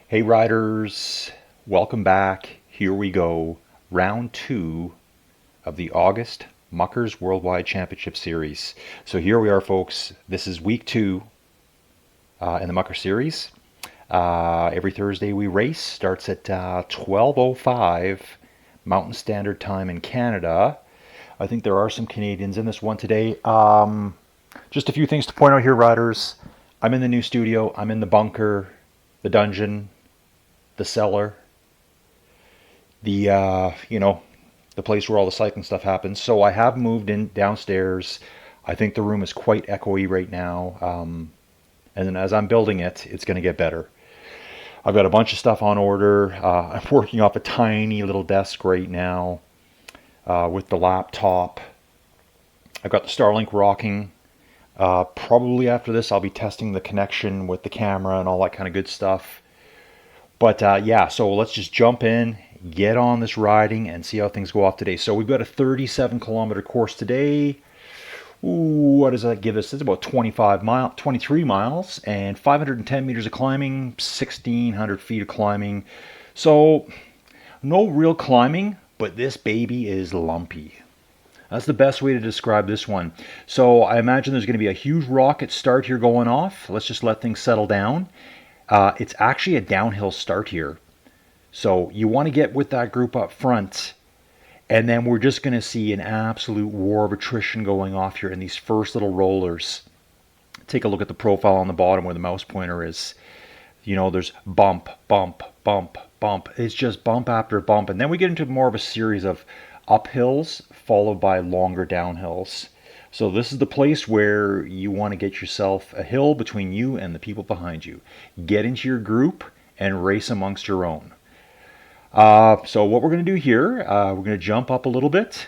Hey riders, welcome back. Here we go. Round 2 of the August Muckers Worldwide Championship Series. So here we are, folks. This is week 2 in the Mucker Series. Every Thursday we race. Starts at 12:05 Mountain Standard Time in Canada. I think there are some Canadians in this one today. Just a few things to point out here, riders. I'm in the new studio. I'm in the bunker, the dungeon, the cellar, the place where all the cycling stuff happens. So I have moved in downstairs. I think the room is quite echoey right now. And then as I'm building it, it's going to get better. I've got a bunch of stuff on order. I'm working off a tiny little desk right now with the laptop. I've got the Starlink rocking. Probably after this, I'll be testing the connection with the camera and all that kind of good stuff. But yeah, so let's just jump in, get on this riding, and see how things go off today. So we've got a 37-kilometer course today. Ooh, what does that give us? It's about 23 miles, and 510 meters of climbing, 1,600 feet of climbing. So no real climbing, but this baby is lumpy. That's the best way to describe this one. So I imagine there's going to be a huge rocket start here going off. Let's just let things settle down. It's actually a downhill start here. So you want to get with that group up front. And then we're just going to see an absolute war of attrition going off here in these first little rollers. Take a look at the profile on the bottom where the mouse pointer is. You know, there's bump, bump, bump, bump. It's just bump after bump. And then we get into more of a series of uphills followed by longer downhills. So this is the place where you want to get yourself a hill between you and the people behind you. Get into your group and race amongst your own. So what we're going to do here, we're going to jump up a little bit.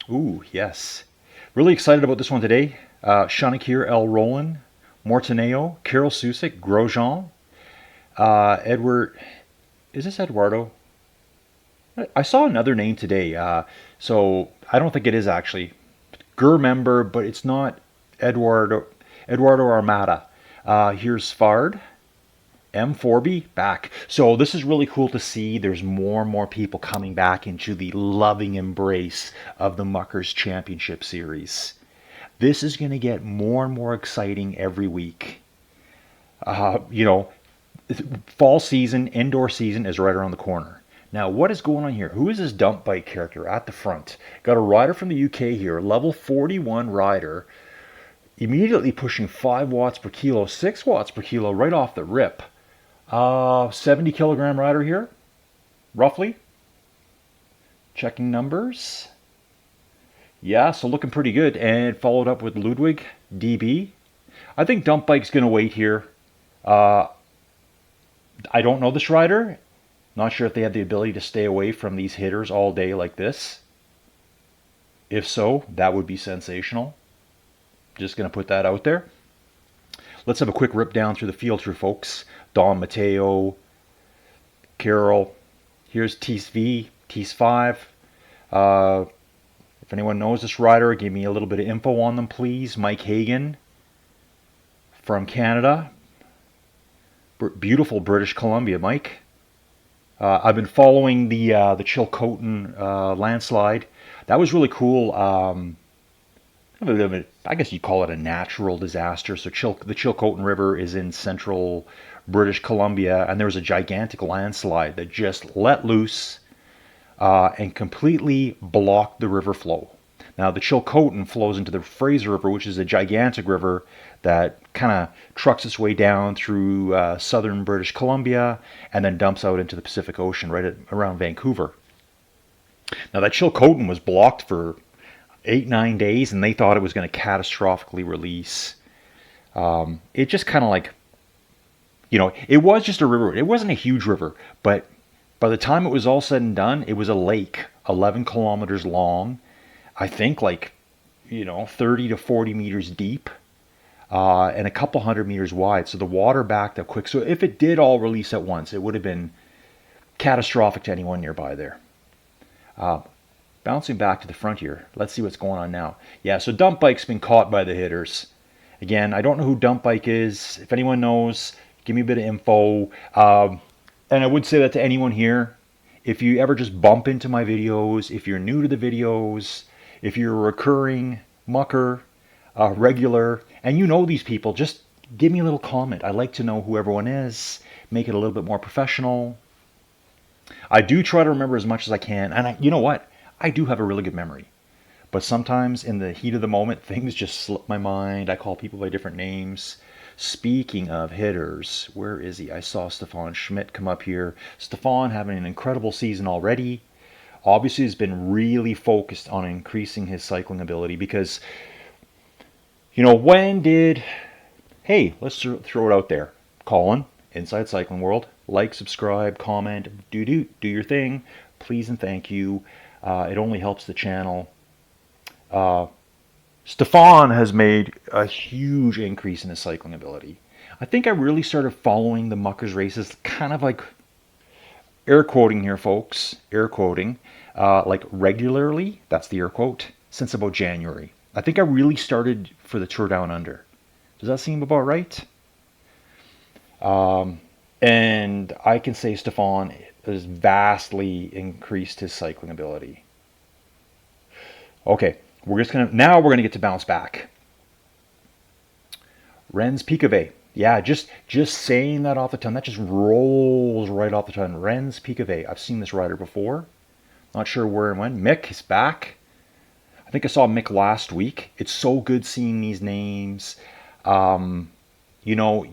Ooh, yes. Really excited about this one today. Chanakir El Roland, Mortaneo, Carol Susik, Grosjean, Edward. Is this Eduardo? I saw another name today, so I don't think it is actually. GER member, but it's not Eduardo Armada. Here's Fard, M4B back. So this is really cool to see. There's more and more people coming back into the loving embrace of the Muckers Championship Series. This is going to get more and more exciting every week. Fall season, indoor season is right around the corner. Now, what is going on here? Who is this dump bike character at the front? Got a rider from the UK here, level 41 rider, immediately pushing 5 watts per kilo, 6 watts per kilo right off the rip. 70 kilogram rider here, roughly. Checking numbers. Yeah, so looking pretty good. And followed up with Ludwig, DB. I think dump bike's going to wait here. I don't know this rider. Not sure if they have the ability to stay away from these hitters all day like this. If so, that would be sensational. Just going to put that out there. Let's have a quick rip down through the field here, folks. Don Mateo, Carol. Here's Tees V, Tees 5. If anyone knows this rider, give me a little bit of info on them, please. Mike Hagan from Canada. Beautiful British Columbia, Mike. I've been following the Chilcotin landslide. That was really cool. I guess you'd call it a natural disaster. So the Chilcotin River is in central British Columbia, and there was a gigantic landslide that just let loose and completely blocked the river flow. Now, the Chilcotin flows into the Fraser River, which is a gigantic river that kind of trucks its way down through southern British Columbia and then dumps out into the Pacific Ocean right around Vancouver. Now, that Chilcotin was blocked for 8-9 days, and they thought it was going to catastrophically release. It just kind of like, it was just a river. It wasn't a huge river, but by the time it was all said and done, it was a lake, 11 kilometers long. I think 30 to 40 meters deep and a couple hundred meters wide. So the water backed up quick. So if it did all release at once, it would have been catastrophic to anyone nearby there. Bouncing back to the front here. Let's see what's going on now. Yeah, so dump bike's been caught by the hitters. Again, I don't know who dump bike is. If anyone knows, Give me a bit of info. And I would say that to anyone here. If you ever just bump into my videos, if you're new to the videos, if you're a recurring mucker, regular, and you know these people, just give me a little comment. I like to know who everyone is, make it a little bit more professional. I do try to remember as much as I can, and you know what? I do have a really good memory. But sometimes in the heat of the moment, things just slip my mind. I call people by different names. Speaking of hitters, where is he? I saw Stefan Schmidt come up here. Stefan having an incredible season already. Obviously has been really focused on increasing his cycling ability because, you know, hey, let's throw it out there. Colin, Inside Cycling World, like, subscribe, comment, do your thing. Please and thank you. It only helps the channel. Stefan has made a huge increase in his cycling ability. I think I really started following the Muckers races, kind of like, air quoting here, folks, air quoting, like regularly, that's the air quote, since about January. I think I really started for the Tour Down Under. Does that seem about right? And I can say Stefan has vastly increased his cycling ability. Okay, we're gonna get to bounce back. Rennes Picave. Yeah, just saying that off the tongue, that just rolls right off the tongue. Rennes Picave. I've seen this rider before. Not sure where and when. Mick is back. I think I saw Mick last week. It's so good seeing these names. You know,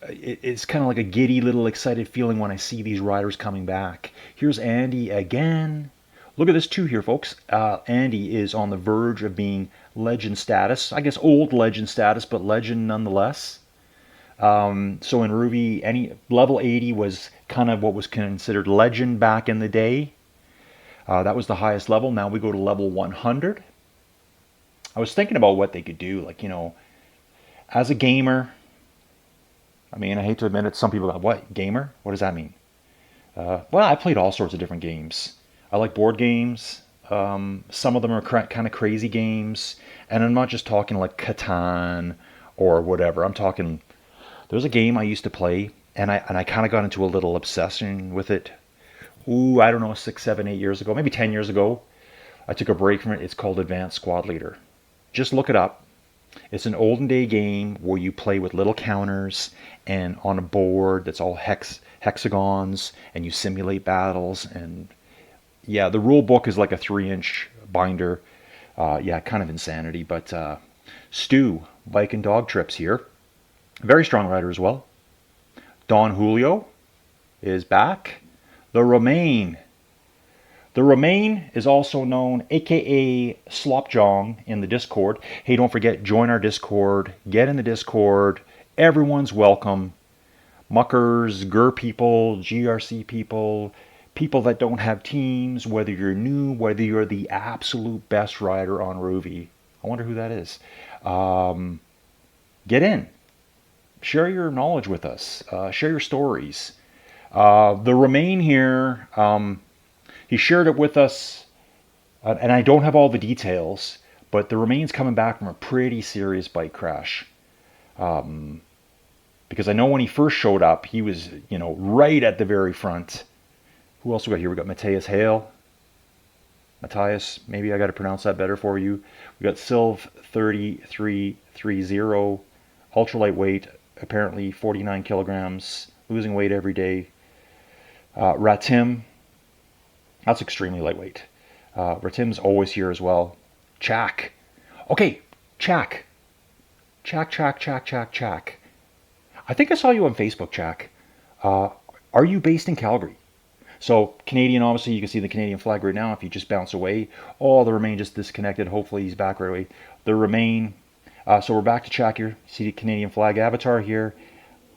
it's kind of like a giddy little excited feeling when I see these riders coming back. Here's Andy again. Look at this too here, folks. Andy is on the verge of being legend status. I guess old legend status, but legend nonetheless. So in Rouvy, any level 80 was kind of what was considered legend back in the day. That was the highest level. Now we go to level 100. I was thinking about what they could do. Like, you know, as a gamer, I mean, I hate to admit it, some people go, what, gamer? What does that mean? Well, I played all sorts of different games. I like board games. Some of them are kind of crazy games. And I'm not just talking like Catan or whatever. I'm talking, there's a game I used to play, and I kind of got into a little obsession with it. Ooh, I don't know, 6, 7, 8 years ago, maybe 10 years ago. I took a break from it. It's called Advanced Squad Leader. Just look it up. It's an olden day game where you play with little counters and on a board that's all hexagons, and you simulate battles. And yeah, the rule book is like a 3-inch binder. Yeah, kind of insanity. But Stu, bike and dog trips here. Very strong rider as well. Don Julio is back. The Romaine. The Romaine is also known, aka Slopjong, in the Discord. Hey, don't forget, join our Discord. Get in the Discord. Everyone's welcome. Muckers, GER people, GRC people, people that don't have teams, whether you're new, whether you're the absolute best rider on Rouvy. I wonder who that is. Get in. Share your knowledge with us. Share your stories. The Romaine here, he shared it with us, and I don't have all the details, but the Romaine's coming back from a pretty serious bike crash. Because I know when he first showed up, he was, you know, right at the very front. Who else we got here? We got Matthias Hale. Matthias, maybe I got to pronounce that better for you. We got Silv 3330, ultra lightweight, apparently 49 kilograms, losing weight every day. Ratim, that's extremely lightweight. Ratim's always here as well. Chak. Okay, Chak. Chak. I think I saw you on Facebook, Chak. Are you based in Calgary? So Canadian, obviously, you can see the Canadian flag right now. If you just bounce away, oh, the Romaine just disconnected. Hopefully he's back right away. The Romaine. So we're back to Chak here. See the Canadian flag avatar here.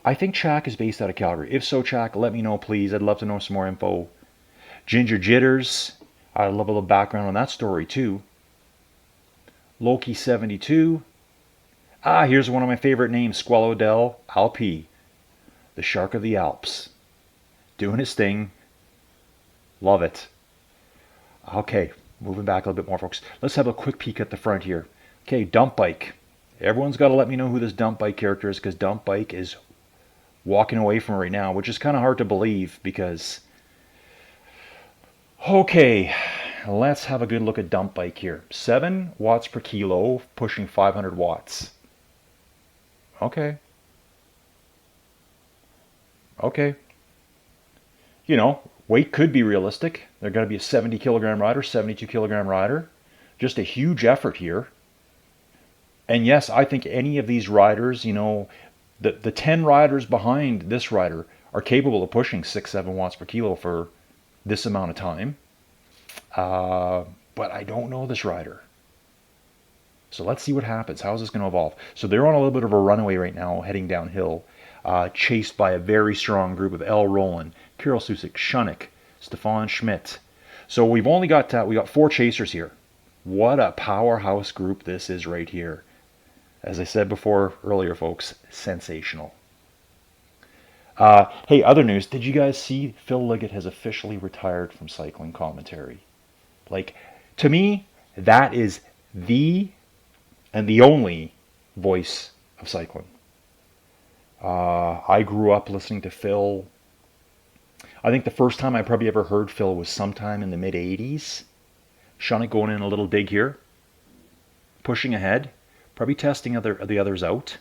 I think Chak is based out of Calgary. If so, Chak, let me know, please. I'd love to know some more info. Ginger Jitters. I'd love a little background on that story, too. Loki 72. Here's one of my favorite names, Squello del Alpi. The Shark of the Alps. Doing his thing. Love it. Okay, moving back a little bit more, folks. Let's have a quick peek at the front here. Okay, Dump Bike. Everyone's got to let me know who this Dump Bike character is, because Dump Bike is walking away from it right now, which is kind of hard to believe because, okay, let's have a good look at dump bike here. 7 watts per kilo, pushing 500 watts. Okay. Okay. You know, weight could be realistic. They're going to be a 70 kilogram rider, 72 kilogram rider. Just a huge effort here. And yes, I think any of these riders, you know, the 10 riders behind this rider are capable of pushing 6-7 watts per kilo for this amount of time. But I don't know this rider. So let's see what happens. How is this going to evolve? So they're on a little bit of a runaway right now, heading downhill, chased by a very strong group of L. Rowland, Kirill Susik, Shunik, Stefan Schmidt. So we got 4 chasers here. What a powerhouse group this is right here. As I said before earlier, folks, sensational. Hey, other news. Did you guys see Phil Liggett has officially retired from cycling commentary? Like, to me, that is the and the only voice of cycling. I grew up listening to Phil. I think the first time I probably ever heard Phil was sometime in the mid 80s. Shunik going in a little dig here. Pushing ahead. Probably testing the others out.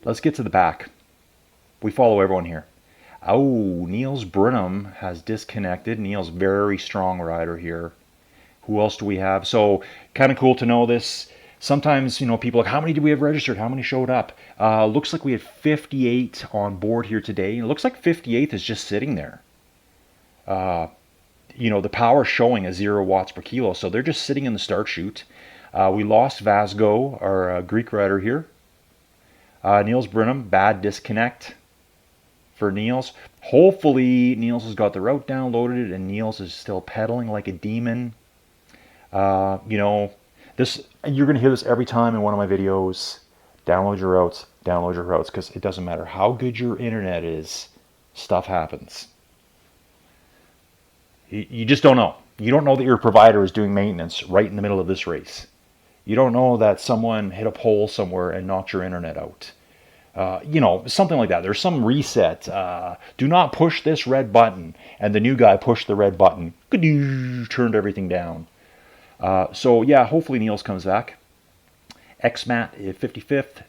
Let's get to the back. We follow everyone here. Oh, Niels Brunham has disconnected. Niels, very strong rider here. Who else do we have? So, kind of cool to know this. Sometimes, you know, people are like, how many did we have registered? How many showed up? Looks like we had 58 on board here today. It looks like 58th is just sitting there. You know, the power showing is 0 watts per kilo. So they're just sitting in the start chute. We lost Vasgo, our Greek rider here. Niels Brunham, bad disconnect for Niels. Hopefully Niels has got the route downloaded and Niels is still pedaling like a demon. You know, this, and you're going to hear this every time in one of my videos. Download your routes, because it doesn't matter how good your internet is, stuff happens. You just don't know. You don't know that your provider is doing maintenance right in the middle of this race. You don't know that someone hit a pole somewhere and knocked your internet out. You know, something like that. There's some reset. Do not push this red button. And the new guy pushed the red button. Turned everything down. So, yeah, hopefully Niels comes back. Xmat, 55th.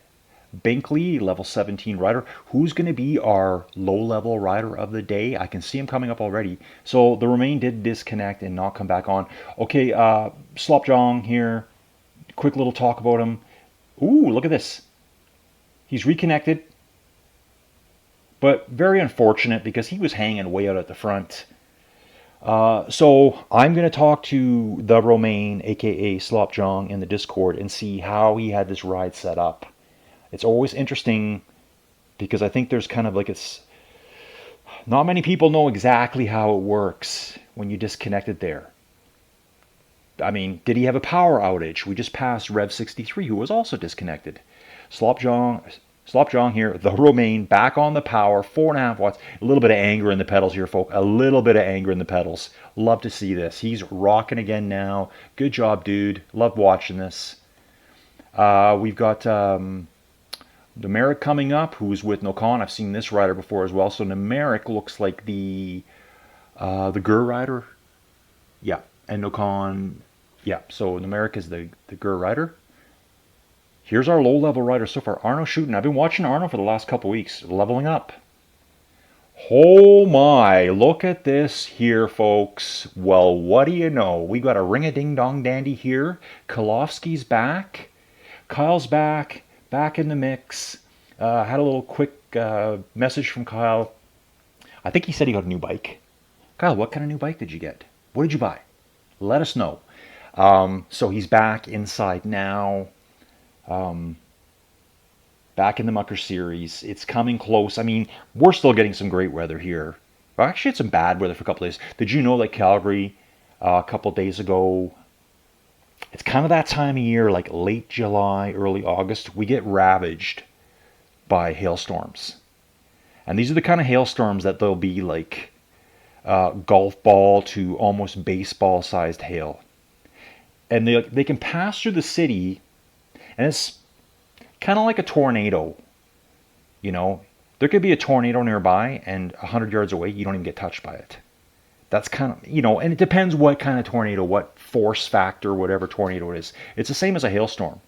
Binkley, level 17 rider. Who's going to be our low-level rider of the day? I can see him coming up already. So the Remain did disconnect and not come back on. Okay, Slopjong here. Quick little talk about him. Ooh, look at this. He's reconnected. But very unfortunate because he was hanging way out at the front. So I'm going to talk to the Romain, aka Slopjong, in the Discord and see how he had this ride set up. It's always interesting because I think there's kind of like not many people know exactly how it works when you disconnect it there. I mean, did he have a power outage? We just passed Rev 63, who was also disconnected. Slopjong here, the Romain, back on the power, 4.5 watts. A little bit of anger in the pedals here, folks. A little bit of anger in the pedals. Love to see this. He's rocking again now. Good job, dude. Love watching this. We've got Numeric coming up, who's with Nokan. I've seen this rider before as well. So Numeric looks like the Gur rider. Yeah, and Nokan. Yeah, so Numeric is the Gur rider. Here's our low-level rider so far, Arno Schuten. I've been watching Arno for the last couple weeks, leveling up. Oh my, look at this here, folks. Well, what do you know? We got a ring-a-ding-dong dandy here. Kolofsky's back. Kyle's back in the mix. Had a little quick message from Kyle. I think he said he got a new bike. Kyle, what kind of new bike did you get? What did you buy? Let us know. So he's back inside now. Back in the Mucker series. It's coming close. I mean, we're still getting some great weather here. We actually had some bad weather for a couple days. Did you know that Calgary a couple days ago, it's kind of that time of year, like late July, early August, we get ravaged by hailstorms. And these are the kind of hailstorms that they'll be like golf ball to almost baseball sized hail. And they can pass through the city, and it's kind of like a tornado. You know, there could be a tornado nearby, and 100 yards away, you don't even get touched by it. That's kind of, and it depends what kind of tornado, what force factor, whatever tornado it is. It's the same as a hailstorm.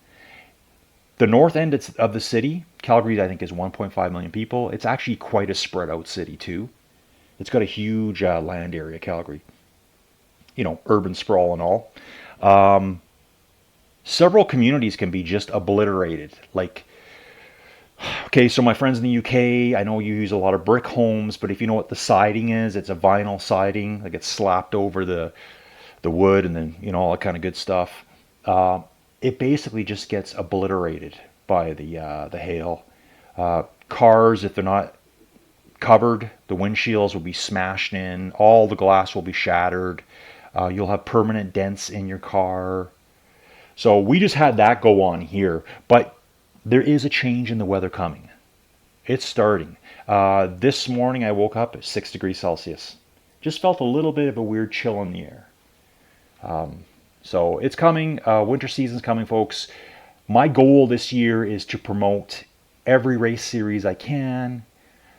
The north end of the city, Calgary, I think, is 1.5 million people. It's actually quite a spread out city, too. It's got a huge land area, Calgary. Urban sprawl and all. Several communities can be just obliterated. Like, okay, so my friends in the UK, I know you use a lot of brick homes, but if you know what the siding is, it's a vinyl siding. Like, it's slapped over the wood and then, all that kind of good stuff. It basically just gets obliterated by the hail. Cars, if they're not covered, the windshields will be smashed in. All the glass will be shattered. You'll have permanent dents in your car. So we just had that go on here. But there is a change in the weather coming. It's starting. This morning I woke up at 6 degrees Celsius. Just felt a little bit of a weird chill in the air. So it's coming. Winter season's coming, folks. My goal this year is to promote every race series I can.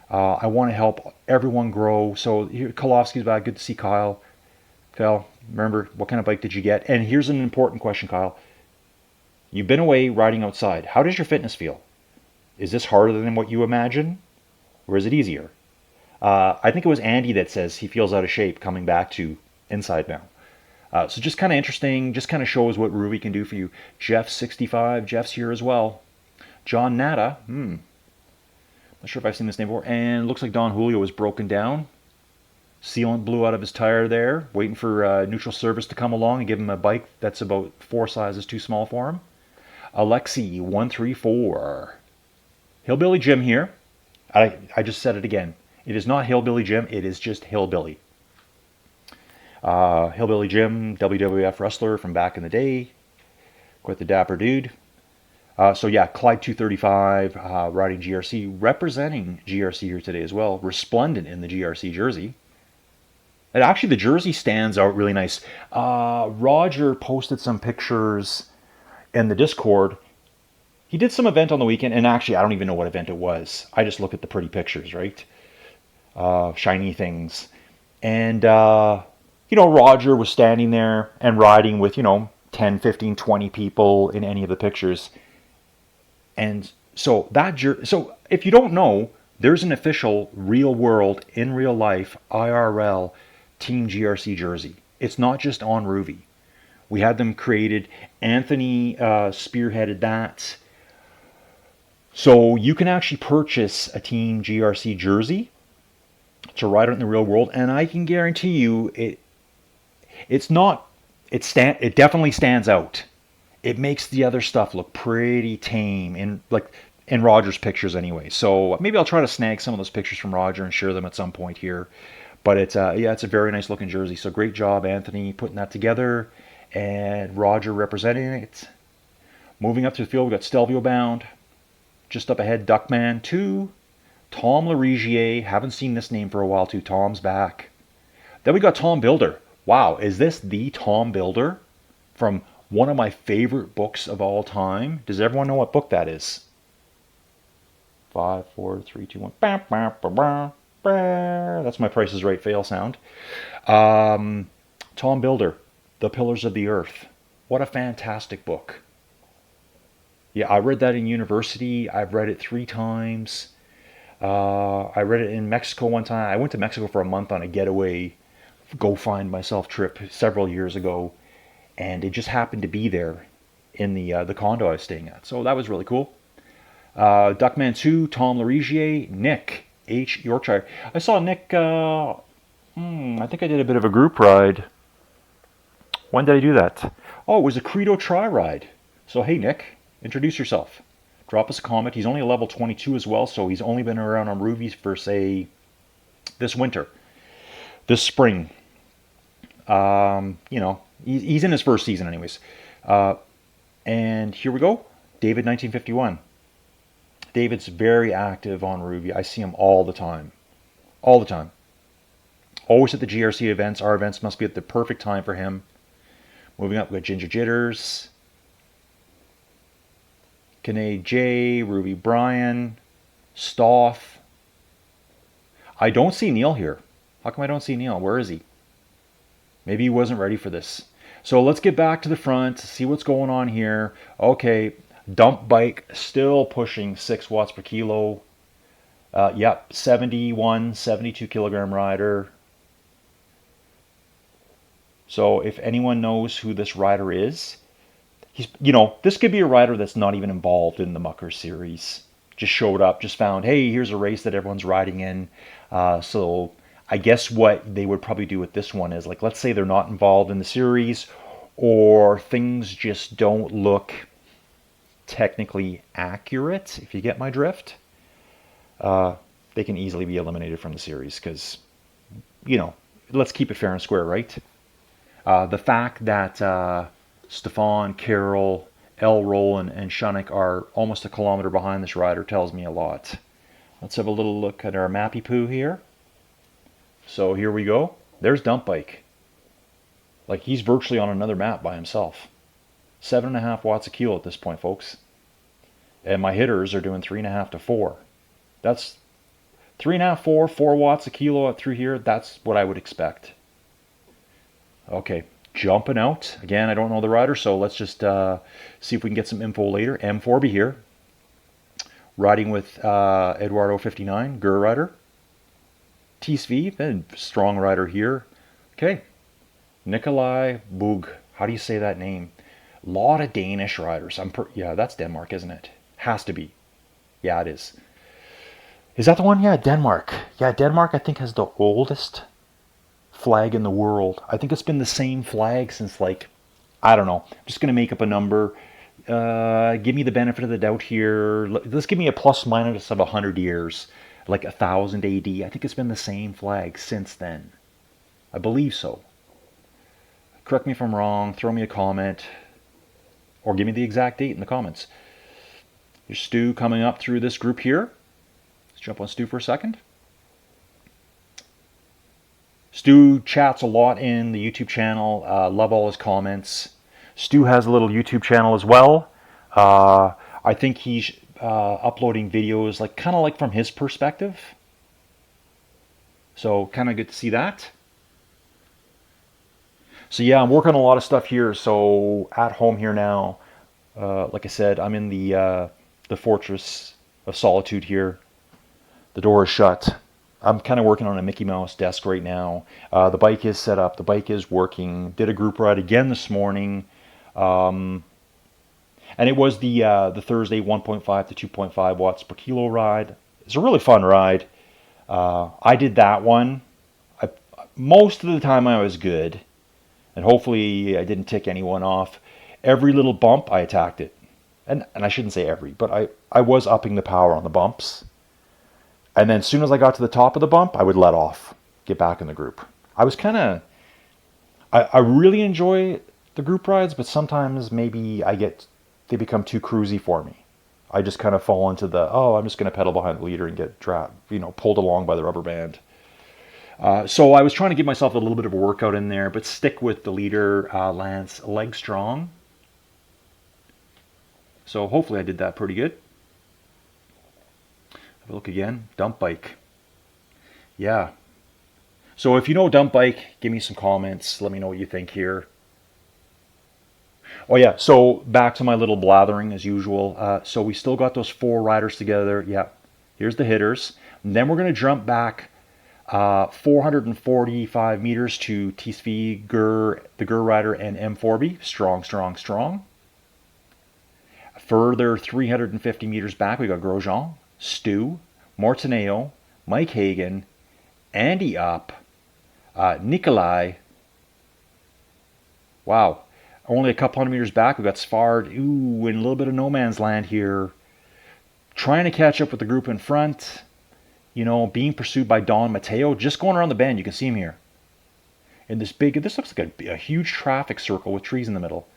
I want to help everyone grow. So here, Kolofsky's back. Good to see Kyle. Kyle, remember, what kind of bike did you get? And here's an important question, Kyle. You've been away riding outside. How does your fitness feel? Is this harder than what you imagine? Or is it easier? I think it was Andy that says he feels out of shape coming back to inside now. So just kind of interesting, just kind of shows what Rouvy can do for you. Jeff65, Jeff's here as well. John Nata, not sure if I've seen this name before. And looks like Don Julio was broken down. Sealant blew out of his tire there, waiting for neutral service to come along and give him a bike that's about 4 sizes too small for him. Alexi134. Hillbilly Jim here. I just said it again. It is not Hillbilly Jim, it is just Hillbilly. Hillbilly Jim, WWF wrestler from back in the day. Quite the dapper dude. So yeah, Clyde 235, riding GRC, representing GRC here today as well. Resplendent in the GRC jersey. And actually, the jersey stands out really nice. Roger posted some pictures in the Discord. He did some event on the weekend, and actually, I don't even know what event it was. I just look at the pretty pictures, right? Shiny things. And, Roger was standing there and riding with, 10, 15, 20 people in any of the pictures. And so so if you don't know, there's an official real world, in real life, IRL Team GRC jersey. It's not just on Rouvy. We had them created. Anthony spearheaded that. So you can actually purchase a Team GRC jersey to ride out in the real world, and I can guarantee you it definitely stands out. It makes the other stuff look pretty tame in Roger's pictures anyway. So maybe I'll try to snag some of those pictures from Roger and share them at some point here. But it's a very nice looking jersey. So great job, Anthony, putting that together, and Roger representing it. Moving up to the field, we got Stelvio bound. Just up ahead, Duckman 2. Tom Larigier. Haven't seen this name for a while too. Tom's back. Then we got Tom Builder. Wow, is this the Tom Builder from one of my favorite books of all time? Does everyone know what book that is? 5, 4, 3, 2, 1. Bah, bah, bah, bah. That's my Price is Right fail sound. Tom Builder, The Pillars of the Earth. What a fantastic book. Yeah, I read that in university. I've read it 3 times. I read it in Mexico one time. I went to Mexico for a month on a getaway, go find myself trip several years ago, and it just happened to be there in the condo I was staying at. So that was really cool. Duckman 2, Tom Larigier, Nick H. Yorkshire. I saw Nick, I think I did a bit of a group ride. When did I do that? Oh, it was a Credo Tri ride. So hey Nick, introduce yourself. Drop us a comment. He's only a level 22 as well, so he's only been around on Rouvy for, say, this winter. This spring. He's in his first season anyways. And here we go. David 1951. David's very active on Rouvy. I see him all the time. All the time. Always at the GRC events. Our events must be at the perfect time for him. Moving up, we got Ginger Jitters. Crenay J, Rouvy Brian. Stoff. I don't see Neil here. How come I don't see Neil? Where is he? Maybe he wasn't ready for this. So let's get back to the front, see what's going on here. Okay, dump bike still pushing 6 watts per kilo. Yep, 71, 72 kilogram rider. So if anyone knows who this rider is, this could be a rider that's not even involved in the Muckers series. Just showed up, just found, hey, here's a race that everyone's riding in. So I guess what they would probably do with this one is, like, let's say they're not involved in the series, or things just don't look technically accurate, if you get my drift. They can easily be eliminated from the series because, let's keep it fair and square, right? The fact that Stefan, Carroll, El Roland, and Shunnick are almost a kilometer behind this rider tells me a lot. Let's have a little look at our mappy poo here. So here we go. There's Dump Bike. Like, he's virtually on another map by himself. 7.5 watts a kilo at this point, folks. And my hitters are doing 3.5 to 4. That's 3.5, 4 watts a kilo through here. That's what I would expect. Okay, jumping out. Again, I don't know the rider, so let's just see if we can get some info later. M4B here. Riding with Eduardo 59, Gur rider. TSV, then strong rider here. Okay, Nikolai Bug. How do you say that name? A lot of Danish riders. Yeah, that's Denmark, isn't it? Has to be. Yeah, it is. Is that the one? Yeah, Denmark. Yeah, Denmark, I think, has the oldest flag in the world. I think it's been the same flag since, like, I don't know. I'm just going to make up a number. Give me the benefit of the doubt here. Let's give me a plus minus of 100 years. Like 1000 AD. I think it's been the same flag since then. I believe so. Correct me if I'm wrong. Throw me a comment. Or give me the exact date in the comments. Here's Stu coming up through this group here. Let's jump on Stu for a second. Stu chats a lot in the YouTube channel. Love all his comments. Stu has a little YouTube channel as well. I think he's uploading videos kind of like from his perspective. So kind of good to see that. So yeah, I'm working on a lot of stuff here. So at home here now, like I said, I'm in the Fortress of Solitude here. The door is shut. I'm kind of working on a Mickey Mouse desk right now. The bike is set up. The bike is working. Did a group ride again this morning. And it was the Thursday 1.5 to 2.5 watts per kilo ride. It's a really fun ride. I did that one. Most of the time I was good. And hopefully I didn't tick anyone off. Every little bump, I attacked it. And I shouldn't say every, but I was upping the power on the bumps. And then as soon as I got to the top of the bump, I would let off, get back in the group. I was I really enjoy the group rides, but sometimes maybe they become too cruisy for me. I just kind of fall into I'm just going to pedal behind the leader and get pulled along by the rubber band. So I was trying to give myself a little bit of a workout in there, but stick with the leader, Lance, leg strong. So hopefully I did that pretty good. Have a look again. Dump bike. Yeah. So if you know Dump Bike, give me some comments. Let me know what you think here. Oh yeah, so back to my little blathering as usual. So we still got those 4 riders together. Yeah, here's the hitters. And then we're going to jump back 445 meters to TSV, the Gur rider, and M4B. Strong, strong, strong. Further 350 meters back, we got Grosjean, Stu, Morteneo, Mike Hagan, Andy Up, Nikolai. Wow. Only a couple hundred meters back, we got Svard. Ooh, in a little bit of no man's land here. Trying to catch up with the group in front. Being pursued by Don Mateo. Just going around the bend, you can see him here. In this looks like a huge traffic circle with trees in the middle.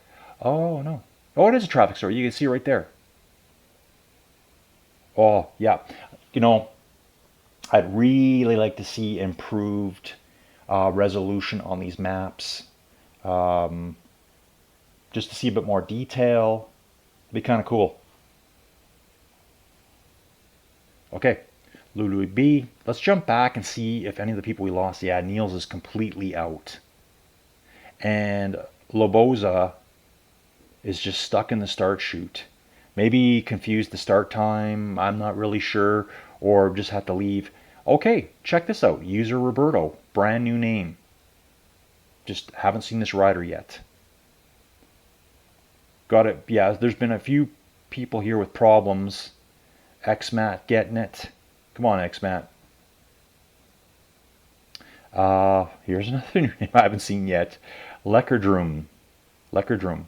Oh, no. Oh, it is a traffic circle. You can see it right there. Oh, yeah. I'd really like to see improved resolution on these maps. Just to see a bit more detail. It'd be kind of cool. Okay, Lulu B. Let's jump back and see if any of the people we lost. Yeah, Niels is completely out. And Loboza is just stuck in the start chute. Maybe confused the start time, I'm not really sure, or just had to leave. Okay, check this out. User Roberto, brand new name. Just haven't seen this rider yet. Got it. Yeah, there's been a few people here with problems. XMAT getting it. Come on, XMAT. Here's another new name I haven't seen yet. Lekkerdroom. Lekkerdroom.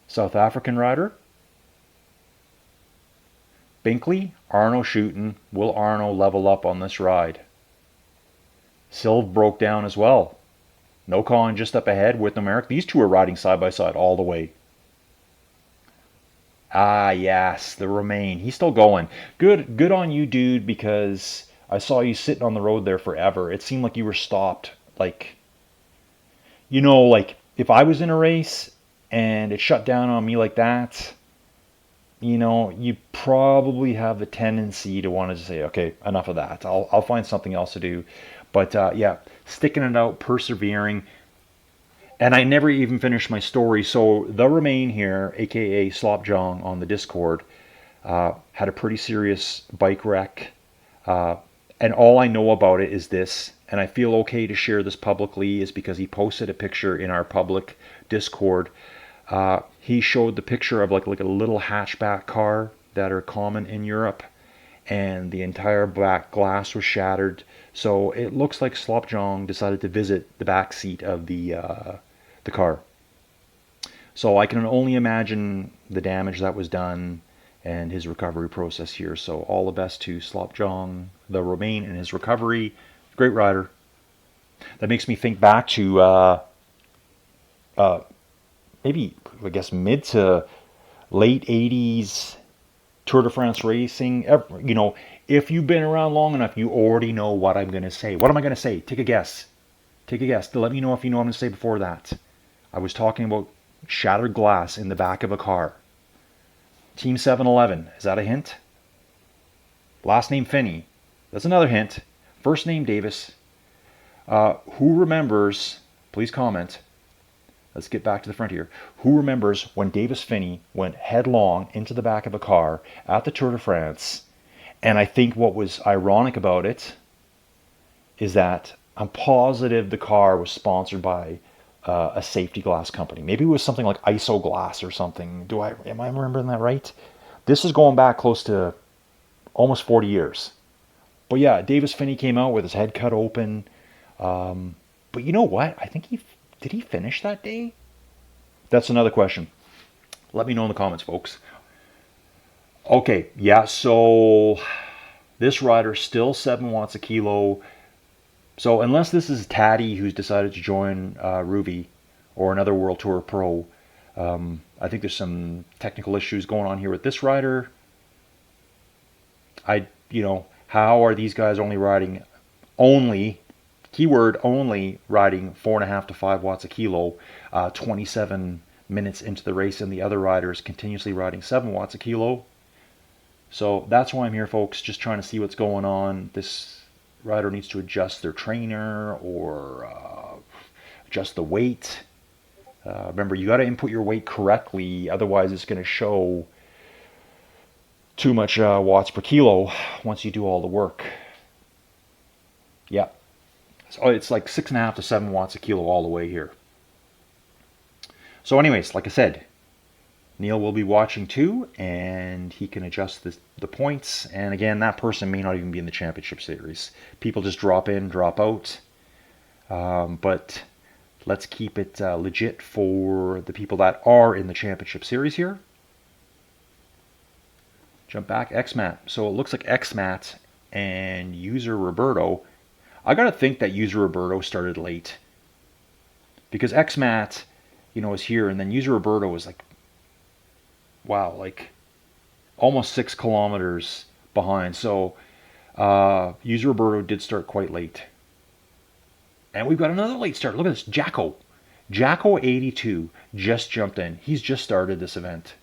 South African rider. Binkley, Arno shooting. Will Arno level up on this ride? Silv broke down as well. No Con just up ahead with America. These two are riding side by side all the way. Ah, yes, the Remain. He's still going. Good on you, dude, because I saw you sitting on the road there forever. It seemed like you were stopped. Like, like if I was in a race and it shut down on me like that, you probably have the tendency to want to say, okay, enough of that. I'll find something else to do. But yeah, sticking it out, persevering. And I never even finished my story. So the Remain here, aka Slopjong on the Discord, had a pretty serious bike wreck. And all I know about it is this, and I feel okay to share this publicly, is because he posted a picture in our public Discord. He showed the picture of like a little hatchback car that are common in Europe, and the entire back glass was shattered. So it looks like Slopjong decided to visit the back seat of the car. So I can only imagine the damage that was done and his recovery process here. So all the best to Slopjong, the Remain, in his recovery. Great rider. That makes me think back to maybe, I guess, mid to late 80s Tour de France racing. If you've been around long enough, you already know what I'm going to say. What am I going to say? Take a guess. Take a guess. Let me know if you know what I'm going to say before that. I was talking about shattered glass in the back of a car. Team 7-Eleven. Is that a hint? Last name Finney. That's another hint. First name Davis. Who remembers, please comment. Let's get back to the front here. Who remembers when Davis Finney went headlong into the back of a car at the Tour de France? And I think what was ironic about it is that I'm positive the car was sponsored by a safety glass company. Maybe it was something like ISO Glass or something. Am I remembering that right? This is going back close to almost 40 years. But yeah, Davis Finney came out with his head cut open. But you know what? I think did he finish that day? That's another question. Let me know in the comments, folks. Okay, yeah, so this rider still 7 watts a kilo. So unless this is Taddy who's decided to join Rouvy or another World Tour pro, I think there's some technical issues going on here with this rider. How are these guys keyword only, riding 4.5 to 5 watts a kilo, 27 minutes into the race, and the other riders continuously riding 7 watts a kilo? So that's why I'm here, folks, just trying to see what's going on. This rider needs to adjust their trainer or adjust the weight. Remember, you got to input your weight correctly, otherwise it's going to show too much watts per kilo once you do all the work. Yeah, so it's like 6.5 to 7 watts a kilo all the way here. So anyways, like I said, Neil will be watching too, and he can adjust the points. And again, that person may not even be in the championship series. People just drop in, drop out. But let's keep it legit for the people that are in the championship series here. Jump back, XMAT. So it looks like XMAT and User Roberto. I gotta think that User Roberto started late, because XMAT, is here, and then User Roberto was like, wow, like almost 6 kilometers behind. So User Roberto did start quite late. And we've got another late start. Look at this, Jacko 82 just jumped in. He's just started this event.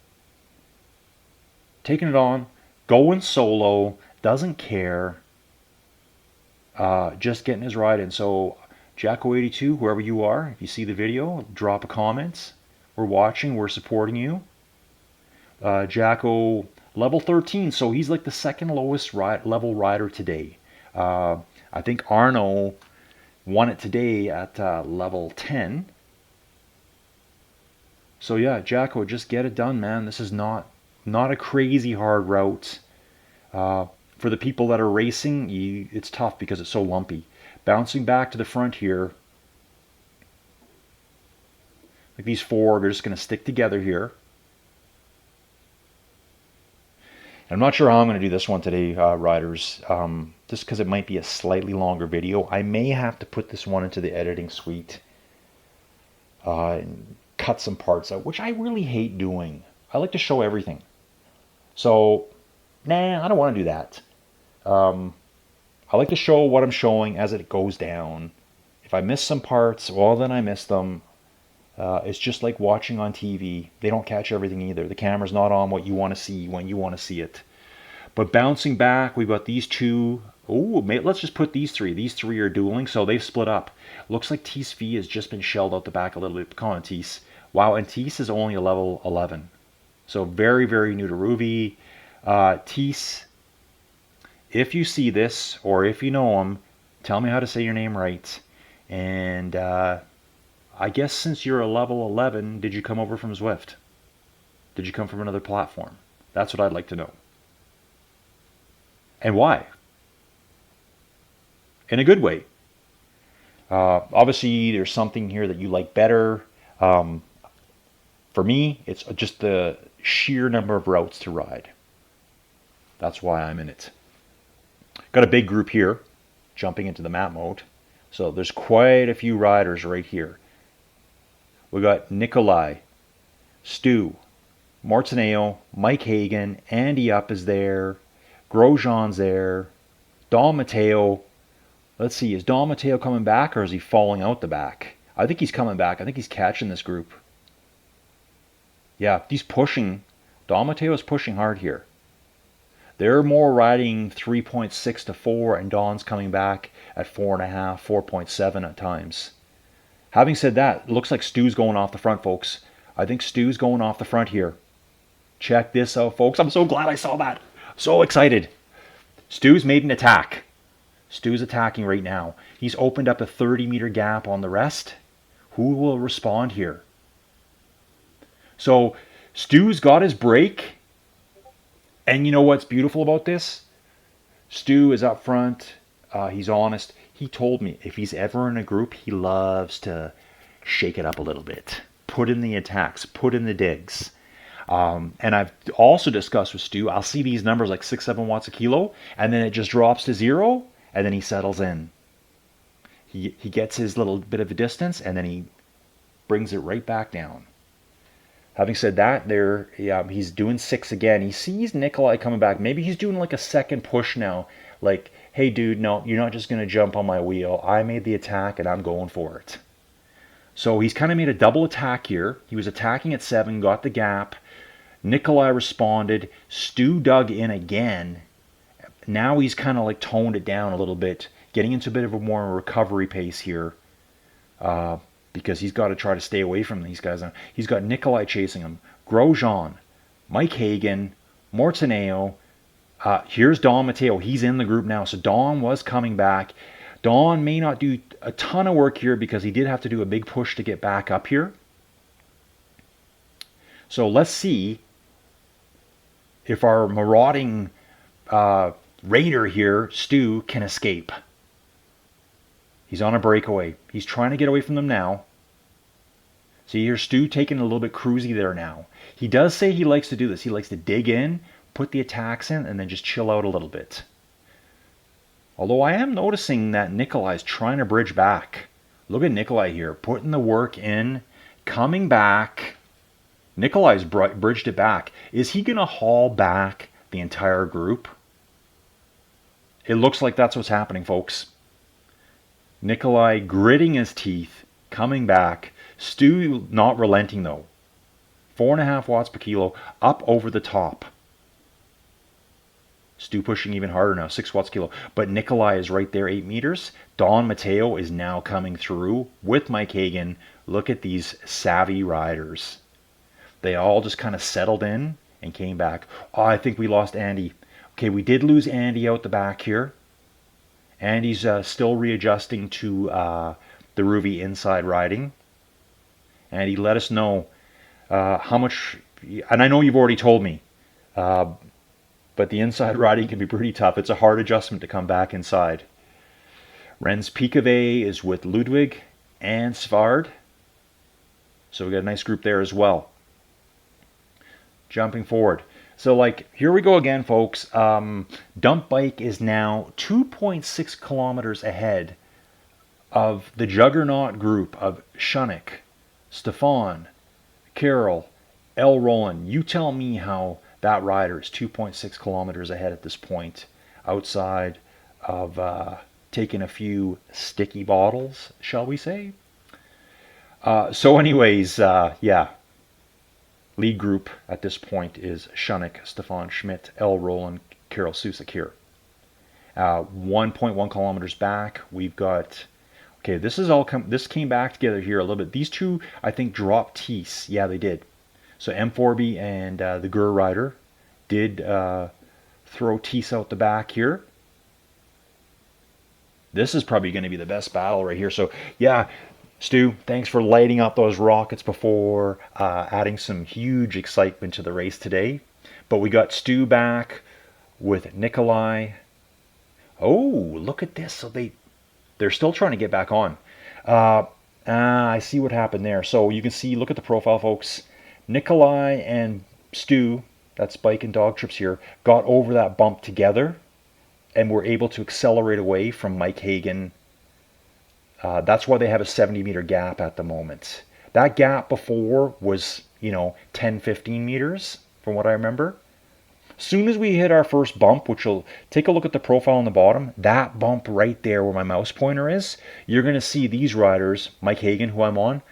Taking it on. Going solo, doesn't care, just getting his ride in. So Jacko82, whoever you are, if you see the video, drop a comment. We're watching, we're supporting you. Jacko, level 13, so he's like the second lowest level rider today. I think Arno won it today at level 10. So yeah, Jacko, just get it done, man. This is not a crazy hard route. For the people that are racing, it's tough because it's so lumpy. Bouncing back to the front here, like these four are just going to stick together here. I'm not sure how I'm going to do this one today, riders, just because it might be a slightly longer video. I may have to put this one into the editing suite and cut some parts out, which I really hate doing. I like to show everything. So, nah, I don't want to do that. I like to show what I'm showing as it goes down. If I miss some parts, well, then I miss them. It's just like watching on TV. They don't catch everything either. The camera's not on what you want to see when you want to see it. But bouncing back, we've got these two. Oh, let's just put these three. These three are dueling, so they've split up. Looks like Tease V has just been shelled out the back a little bit. Come on, Tease. Wow, and Tease is only a level 11. So very, very new to Rouvy. Tease, if you see this, or if you know him, tell me how to say your name right. And I guess since you're a level 11, did you come over from Zwift? Did you come from another platform? That's what I'd like to know. And why? In a good way. Obviously, there's something here that you like better. For me, it's just the sheer number of routes to ride. That's why I'm in it. Got a big group here, jumping into the map mode. So there's quite a few riders right here. We got Nikolai, Stu, Martineo, Mike Hagan, Andy Up is there, Grosjean's there, Don Matteo. Let's see, is Don Matteo coming back or is he falling out the back? I think he's coming back. I think he's catching this group. Yeah, he's pushing. Don Matteo is pushing hard here. They're more riding 3.6 to 4, and Don's coming back at 4.5, 4.7 at times. Having said that, it looks like Stu's going off the front, folks. I think Stu's going off the front here. Check this out, folks. I'm so glad I saw that. So excited. Stu's made an attack. Stu's attacking right now. He's opened up a 30-meter gap on the rest. Who will respond here? So Stu's got his break. And you know what's beautiful about this? Stu is up front. He's honest. He told me if he's ever in a group, he loves to shake it up a little bit. Put in the attacks. Put in the digs. And I've also discussed with Stu, I'll see these numbers like 6-7 watts a kilo, and then it just drops to 0, and then he settles in. He gets his little bit of a distance, and then he brings it right back down. Having said that, he's doing 6 again. He sees Nikolai coming back. Maybe he's doing like a second push now. Like, hey, dude, no, you're not just going to jump on my wheel. I made the attack, and I'm going for it. So he's kind of made a double attack here. He was attacking at 7, got the gap. Nikolai responded. Stu dug in again. Now he's kind of like toned it down a little bit, getting into a bit of a more recovery pace here. Because he's got to try to stay away from these guys. He's got Nikolai chasing him, Grosjean, Mike Hagan, Martineo. Here's Don Matteo. He's in the group now. So Don was coming back. Don may not do a ton of work here because he did have to do a big push to get back up here. So let's see if our marauding raider here, Stu, can escape. He's on a breakaway. He's trying to get away from them now. See, here's Stu taking a little bit cruisy there now. He does say he likes to do this. He likes to dig in, put the attacks in, and then just chill out a little bit. Although I am noticing that Nikolai's trying to bridge back. Look at Nikolai here, putting the work in, coming back. Nikolai's bridged it back. Is he going to haul back the entire group? It looks like that's what's happening, folks. Nikolai gritting his teeth, coming back. Stu not relenting though. 4.5 watts per kilo, up over the top. Stu pushing even harder now, 6 watts kilo. But Nikolai is right there, 8 meters. Don Mateo is now coming through with Mike Hagan. Look at these savvy riders. They all just kind of settled in and came back. Oh, I think we lost Andy. Okay, we did lose Andy out the back here. Andy's still readjusting to the Rouvy inside riding. Andy, let us know how much, and I know you've already told me, but the inside riding can be pretty tough. It's a hard adjustment to come back inside. Ren's Pikave is with Ludwig and Svard. So we got a nice group there as well. Jumping forward. So like, here we go again, folks. Dump Bike is now 2.6 kilometers ahead of the juggernaut group of Shunnick, Stefan, Carol, L. Roland. You tell me how that rider is 2.6 kilometers ahead at this point, outside of taking a few sticky bottles, shall we say? So anyways, yeah. Lead group at this point is Shunnick, Stefan Schmidt, L. Roland, Carol Susik here. 1.1 kilometers back, we've got... Okay, this came back together here a little bit. These two, I think, dropped Tees. Yeah, they did. So M4B and the Gur rider did throw Tees out the back here. This is probably going to be the best battle right here. So, yeah, Stu, thanks for lighting up those rockets before, adding some huge excitement to the race today. But we got Stu back with Nikolai. Oh, look at this. So they're still trying to get back on. I see what happened there. So you can see, look at the profile, folks. Nikolai and Stu, that's Bike and Dog Trips here, got over that bump together and were able to accelerate away from Mike Hagan. That's why they have a 70-meter gap at the moment. That gap before was, 10, 15 meters from what I remember. Soon as we hit our first bump, which will take a look at the profile on the bottom, that bump right there where my mouse pointer is, you're going to see these riders, Mike Hagan, who I'm on,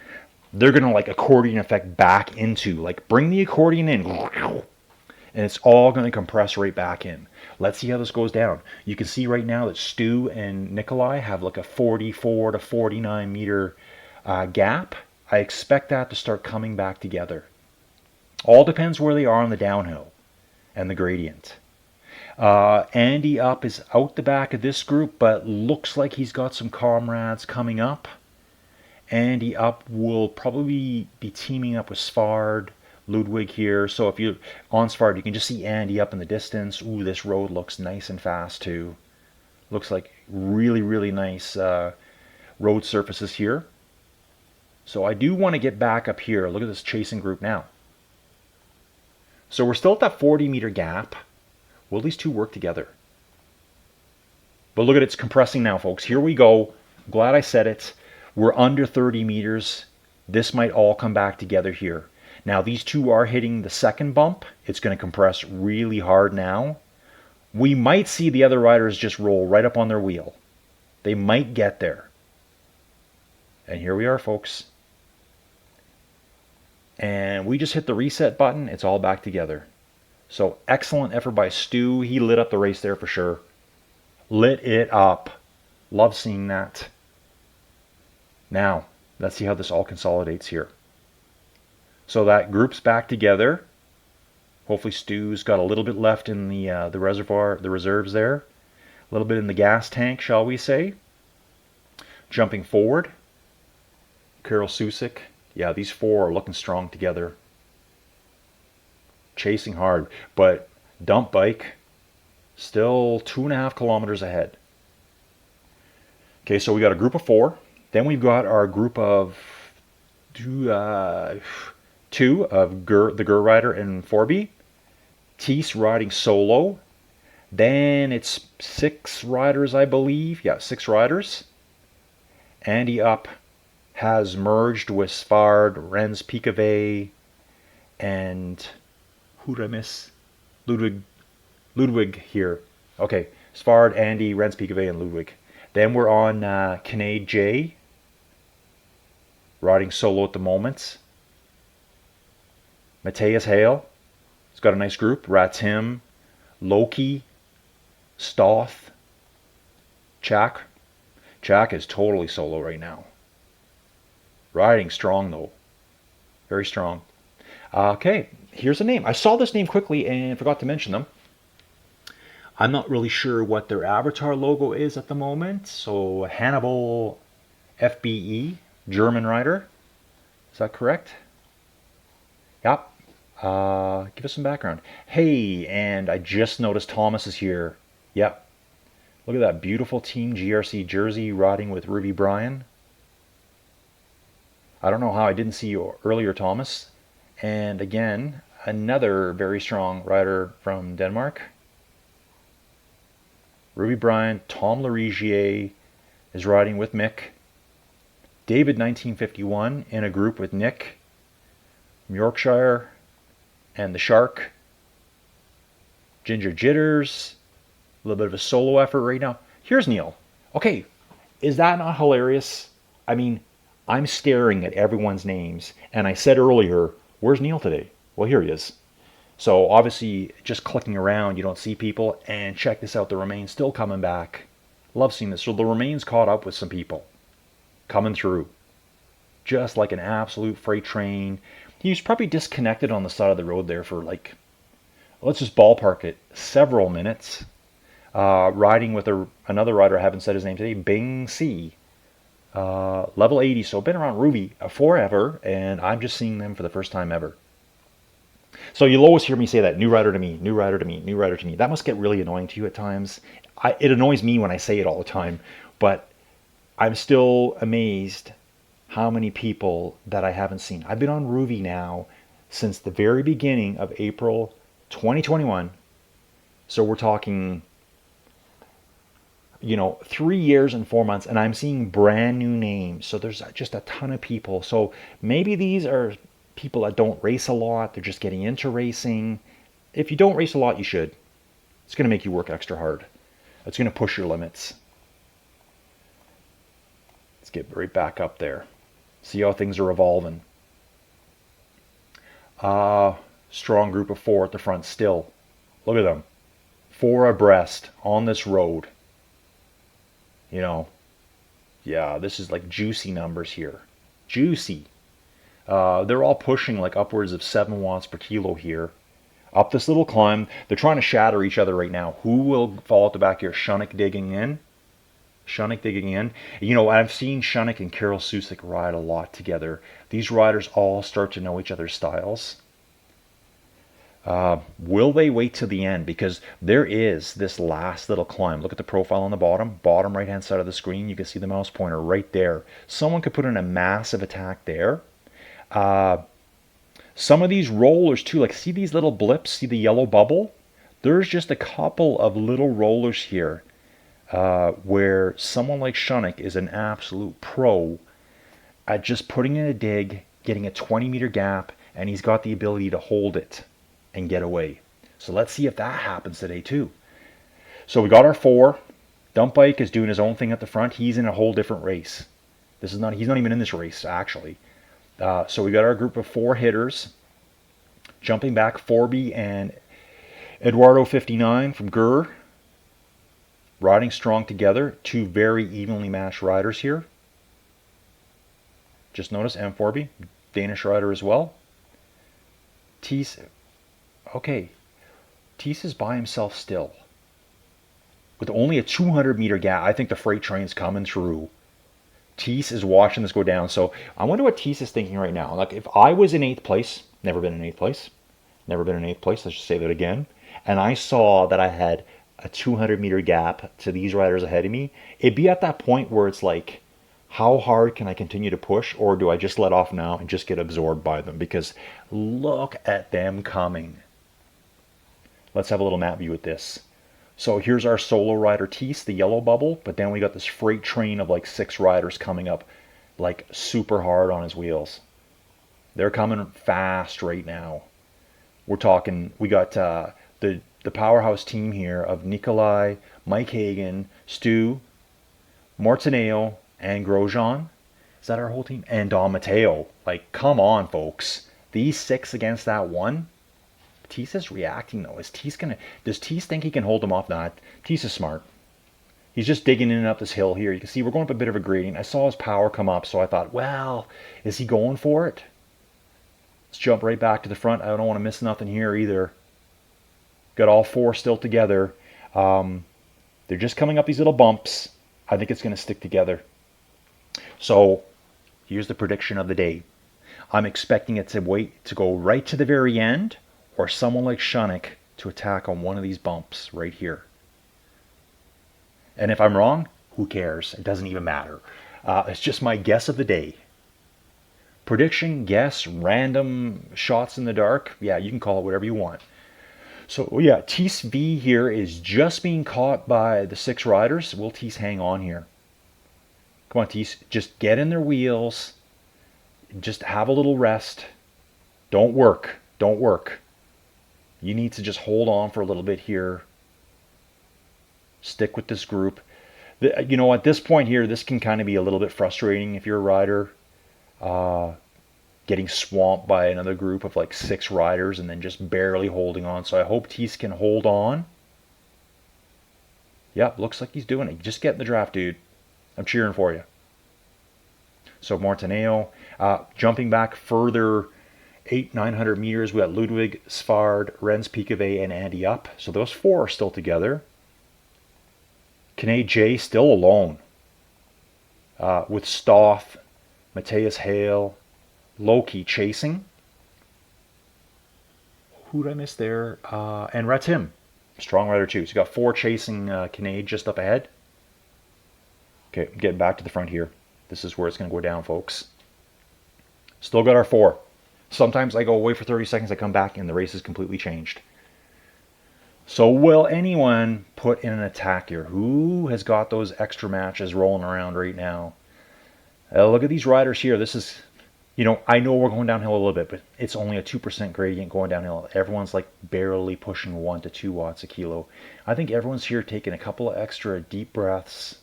they're going to like accordion effect back into, like bring the accordion in, and it's all going to compress right back in. Let's see how this goes down. You can see right now that Stu and Nikolai have like a 44 to 49 meter gap. I expect that to start coming back together. All depends where they are on the downhill and the gradient. Andy Up is out the back of this group, but looks like he's got some comrades coming up. Andy Up will probably be teaming up with Svard, Ludwig here. So if you're on Svard, you can just see Andy up in the distance. Ooh, this road looks nice and fast too. Looks like really, really nice road surfaces here. So I do want to get back up here. Look at this chasing group now. So we're still at that 40-meter gap. Will these two work together? But look at it's compressing now, folks. Here we go. I'm glad I said it. We're under 30 meters. This might all come back together here. Now, these two are hitting the second bump. It's going to compress really hard now. We might see the other riders just roll right up on their wheel. They might get there. And here we are, folks. And we just hit the reset button. It's all back together. So excellent effort by Stu. He lit up the race there for sure. Lit it up. Love seeing that. Now, let's see how this all consolidates here. So that group's back together. Hopefully Stu's got a little bit left in the reservoir, the reserves there. A little bit in the gas tank, shall we say. Jumping forward. Carol Susik. Yeah, these four are looking strong together. Chasing hard. But Dump Bike, still 2.5 kilometers ahead. Okay, so we got a group of 4. Then we've got our group of two of the Gur rider and 4B. Tees riding solo. Then it's 6 riders, I believe. Yeah, 6 riders. Andy Up has merged with Svard, Ren's Pikave, and who did I miss? Ludwig here. Okay, Svard, Andy, Ren's Pikave, and Ludwig. Then we're on Crenay J, riding solo at the moment. Matthias Hale, he's got a nice group. Ratim, Loki, Stoth, Chak. Chak is totally solo right now. Riding strong though. Very strong. Okay, here's a name. I saw this name quickly and forgot to mention them. I'm not really sure what their avatar logo is at the moment. So Hannibal FBE, German rider. Is that correct? Yep. Give us some background. Hey, and I just noticed Thomas is here. Yep. Look at that beautiful Team GRC jersey riding with Rouvy Bryan. I don't know how I didn't see you earlier, Thomas. And again, another very strong rider from Denmark. Rouvy Bryan, Tom Larigier is riding with Mick. David 1951 in a group with Nick from Yorkshire and the Shark. Ginger Jitters, a little bit of a solo effort right now. Here's Neil. Okay, is that not hilarious? I mean, I'm staring at everyone's names, and I said earlier, where's Neil today? Well, here he is. So obviously, just clicking around, you don't see people, and check this out, the Remain's still coming back. Love seeing this. So the Remain's caught up with some people coming through, just like an absolute freight train. He was probably disconnected on the side of the road there for like, let's just ballpark it, several minutes. Riding with another rider, I haven't said his name today, Bing C. Level 80, so been around Rouvy forever, and I'm just seeing them for the first time ever. So you'll always hear me say that, new rider to me, new rider to me, new rider to me. That must get really annoying to you at times. It annoys me when I say it all the time, but I'm still amazed how many people that I haven't seen. I've been on Rouvy now since the very beginning of April 2021. So we're talking, 3 years and 4 months, and I'm seeing brand new names. So there's just a ton of people. So maybe these are people that don't race a lot. They're just getting into racing. If you don't race a lot, you should. It's going to make you work extra hard. It's going to push your limits. Let's get right back up there. See how things are evolving. Strong group of 4 at the front still. Look at them. 4 abreast on this road. Yeah, this is like juicy numbers here. Juicy. They're all pushing like upwards of 7 watts per kilo here. Up this little climb. They're trying to shatter each other right now. Who will fall at the back here? Shunnick digging in. Shunnick digging in. I've seen Shunnick and Carol Susick ride a lot together. These riders all start to know each other's styles. Will they wait till the end? Because there is this last little climb. Look at the profile on the bottom right hand side of the screen. You can see the mouse pointer right there. Someone could put in a massive attack there. Some of these rollers too, like see these little blips, see the yellow bubble? There's just a couple of little rollers here where someone like Shunnick is an absolute pro at just putting in a dig, getting a 20-meter gap, and he's got the ability to hold it and get away. So let's see if that happens today too. So we got our 4. Dump Bike is doing his own thing at the front. He's in a whole different race. He's not even in this race actually. So we got our group of 4 hitters. Jumping back, Forby and Eduardo 59 from Gur. Riding strong together. 2 very evenly matched riders here. Just notice M. Forby, Danish rider as well. Teese. Okay, Teese is by himself still. With only a 200-meter gap, I think the freight train's coming through. Teese is watching this go down. So I wonder what Teese is thinking right now. Like if I was in 8th place, never been in 8th place, let's just say that again, and I saw that I had a 200-meter gap to these riders ahead of me, it'd be at that point where it's like, how hard can I continue to push, or do I just let off now and just get absorbed by them? Because look at them coming. Let's have a little map view with this. So here's our solo rider Teese, the yellow bubble, but then we got this freight train of like 6 riders coming up like super hard on his wheels. They're coming fast right now. We're talking, we got the powerhouse team here of Nikolai, Mike Hagan, Stu, Martineo, and Grosjean. Is that our whole team? And Don Matteo. Like, come on, folks. These 6 against that 1? Tease is reacting though. Does Tease think he can hold him off? Not. Tease is smart. He's just digging in and up this hill here. You can see we're going up a bit of a gradient. I saw his power come up, so I thought, well, is he going for it? Let's jump right back to the front. I don't want to miss nothing here either. Got all four still together. They're just coming up these little bumps. I think it's going to stick together. So here's the prediction of the day. I'm expecting it to go right to the very end, or someone like Shunnick to attack on one of these bumps right here. And if I'm wrong, who cares? It doesn't even matter. It's just my guess of the day. Prediction, guess, random shots in the dark. Yeah, you can call it whatever you want. So yeah, Tease V here is just being caught by the 6 riders. Will Tease hang on here? Come on, Tease. Just get in their wheels. Just have a little rest. Don't work. Don't work. You need to just hold on for a little bit here. Stick with this group. You know, at this point here, this can kind of be a little bit frustrating if you're a rider. Getting swamped by another group of like 6 riders and then just barely holding on. So I hope Tease can hold on. Yep, looks like he's doing it. Just get in the draft, dude. I'm cheering for you. So Martineo, jumping back further 900 meters, we got Ludwig, Svard, Renz Pikave, and Andy up. So those 4 are still together. Crenay J still alone. With Stoth, Matthias Hale, Loki chasing. Who did I miss there? And Ratim. Strong rider too. So you got 4 chasing Crenay just up ahead. Okay, getting back to the front here. This is where it's going to go down, folks. Still got our 4. Sometimes I go away for 30 seconds, I come back, and the race is completely changed. So will anyone put in an attack here? Who has got those extra matches rolling around right now? Look at these riders here. This is, you know, I know we're going downhill a little bit, but it's only a 2% gradient going downhill. Everyone's like barely pushing 1 to 2 watts a kilo. I think everyone's here taking a couple of extra deep breaths,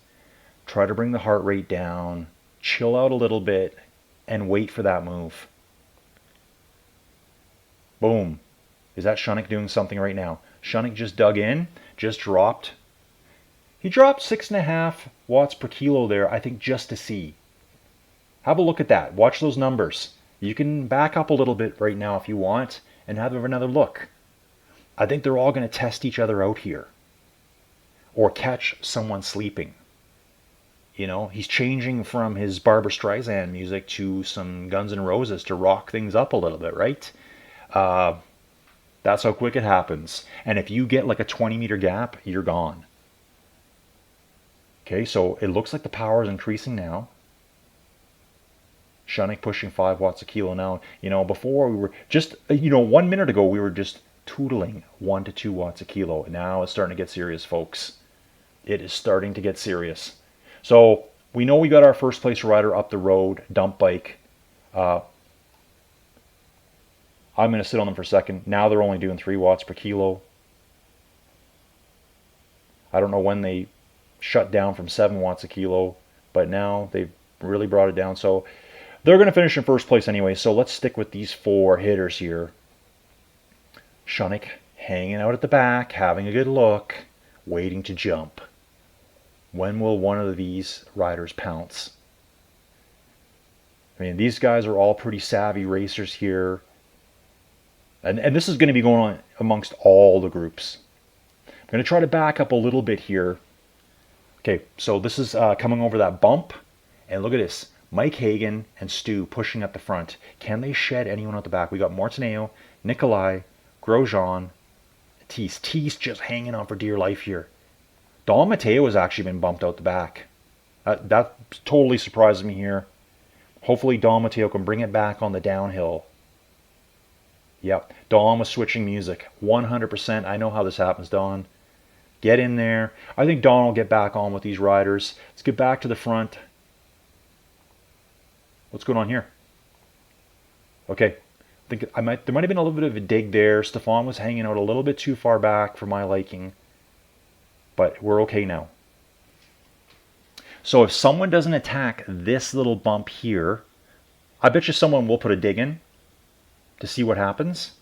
try to bring the heart rate down, chill out a little bit, and wait for that move. Boom. Is that Shunnick doing something right now? Shunnick just dug in, just dropped. He dropped 6.5 watts per kilo there, I think, just to see. Have a look at that. Watch those numbers. You can back up a little bit right now if you want and have another look. I think they're all going to test each other out here. Or catch someone sleeping. You know, he's changing from his Barbra Streisand music to some Guns N' Roses to rock things up a little bit, right? That's how quick it happens. And if you get like a 20-meter gap, you're gone. Okay, so it looks like the power is increasing now. Shunnick pushing 5 watts a kilo now. You know, before we were just, 1 minute ago, we were just tootling 1 to 2 watts a kilo. Now it's starting to get serious, folks. It is starting to get serious. So we know we got our first place rider up the road, dump bike. I'm going to sit on them for a second. Now they're only doing 3 watts per kilo. I don't know when they shut down from 7 watts a kilo, but now they've really brought it down. So they're going to finish in first place anyway. So let's stick with these 4 hitters here. Shunnick hanging out at the back, having a good look, waiting to jump. When will one of these riders pounce? I mean, these guys are all pretty savvy racers here. And this is going to be going on amongst all the groups. I'm going to try to back up a little bit here. Okay, so this is coming over that bump. And look at this. Mike Hagan and Stu pushing up the front. Can they shed anyone at the back? We got Martineo, Nikolai, Grosjean, Tease. Tease just hanging on for dear life here. Don Mateo has actually been bumped out the back. That totally surprises me here. Hopefully Don Mateo can bring it back on the downhill. Yep, Don was switching music. 100%. I know how this happens, Don. Get in there. I think Don will get back on with these riders. Let's get back to the front. What's going on here? Okay. I think there might have been a little bit of a dig there. Stefan was hanging out a little bit too far back for my liking. But we're okay now. So if someone doesn't attack this little bump here, I bet you someone will put a dig in to see what happens.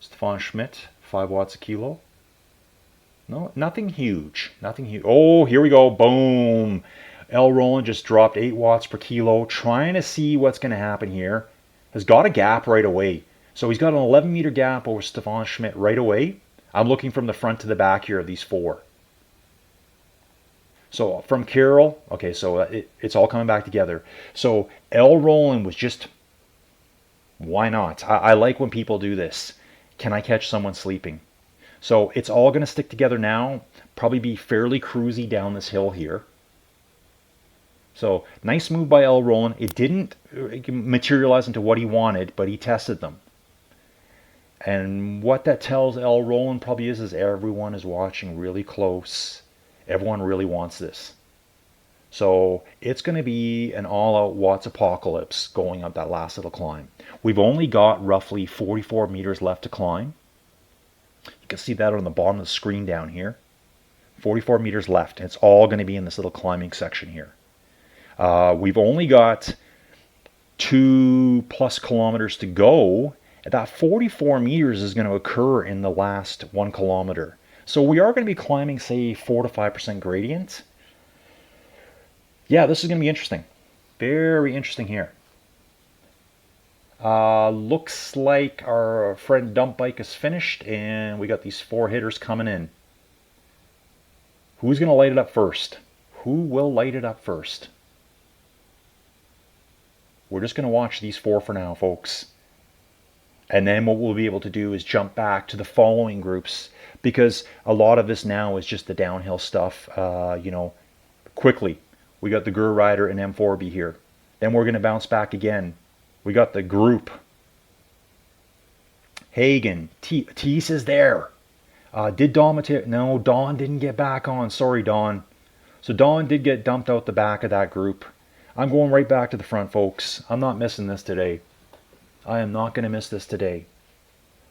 Stefan Schmidt, 5 watts a kilo. No, nothing huge. Nothing huge. Oh, here we go. Boom. L. Roland just dropped 8 watts per kilo. Trying to see what's going to happen here. Has got a gap right away. So he's got an 11 meter gap over Stefan Schmidt right away. I'm looking from the front to the back here of these 4. So from Carroll, okay, so it's all coming back together. So L. Roland was just, why not? I like when people do this. Can I catch someone sleeping? So it's all going to stick together now. Probably be fairly cruisy down this hill here. So nice move by L. Roland. It didn't materialize into what he wanted, but he tested them. And what that tells L. Roland probably is everyone is watching really close. Everyone really wants this. So it's going to be an all-out Watts apocalypse going up that last little climb. We've only got roughly 44 meters left to climb. You can see that on the bottom of the screen down here. 44 meters left. And it's all going to be in this little climbing section here. We've only got 2+ kilometers to go. That 44 meters is going to occur in the last 1 kilometer. So we are going to be climbing, say, 4 to 5% gradient. Yeah, this is going to be interesting. Very interesting here. Looks like our friend Dump Bike is finished, and we got these 4 hitters coming in. Who's going to light it up first? Who will light it up first? We're just going to watch these 4 for now, folks. And then what we'll be able to do is jump back to the following groups, because a lot of this now is just the downhill stuff, quickly. We got the Gur Rider and M4B here. Then we're going to bounce back again. We got the group. Hagen. Teese is there. Did Dawn material? No, Dawn didn't get back on. Sorry, Dawn. So Dawn did get dumped out the back of that group. I'm going right back to the front, folks. I'm not missing this today. I am not going to miss this today.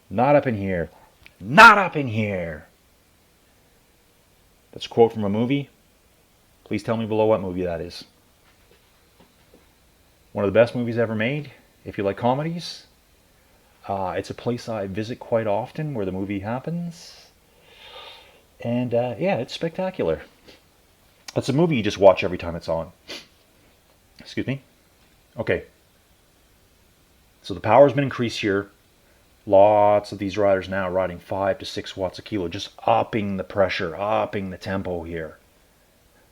Not up in here. Not up in here. That's a quote from a movie. Please tell me below what movie that is. One of the best movies ever made, if you like comedies. It's a place I visit quite often where the movie happens. And yeah, it's spectacular. It's a movie you just watch every time it's on. Excuse me. Okay. So the power's been increased here. Lots of these riders now riding 5 to 6 watts a kilo, just upping the pressure, upping the tempo here.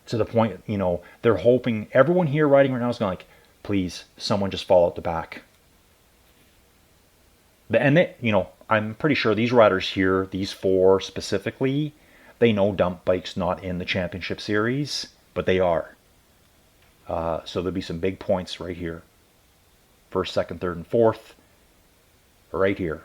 To the point, they're hoping, everyone here riding right now is going like, please, someone just fall out the back. And they, I'm pretty sure these riders here, these 4 specifically, they know Dump Bike's not in the championship series, but they are. So there'll be some big points right here. 1st, 2nd, 3rd, and 4th, right here.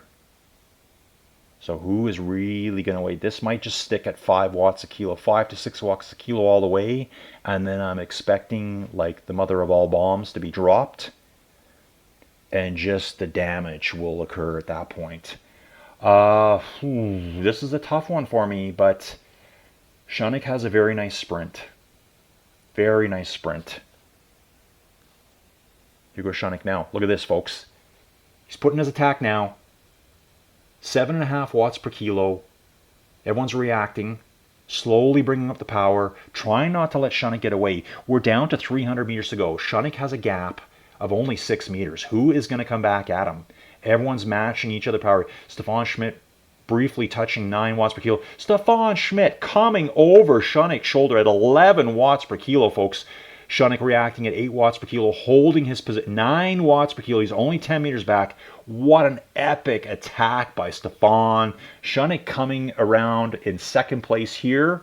So who is really going to wait? This might just stick at 5 watts a kilo, 5 to 6 watts a kilo all the way, and then I'm expecting like the mother of all bombs to be dropped, and just the damage will occur at that point. This is a tough one for me, but Shunik has a very nice sprint. Very nice sprint. Here goes Shunik now. Look at this, folks. He's putting his attack now. 7.5 watts per kilo. Everyone's reacting. Slowly bringing up the power. Trying not to let Shunik get away. We're down to 300 meters to go. Shunik has a gap of only 6 meters. Who is going to come back at him? Everyone's matching each other power. Stefan Schmidt briefly touching 9 watts per kilo. Stefan Schmidt coming over Shunik's shoulder at 11 watts per kilo, folks. Shunik reacting at 8 watts per kilo, holding his position. 9 watts per kilo. He's only 10 meters back. What an epic attack by Stefan. Shunik coming around in 2nd place here.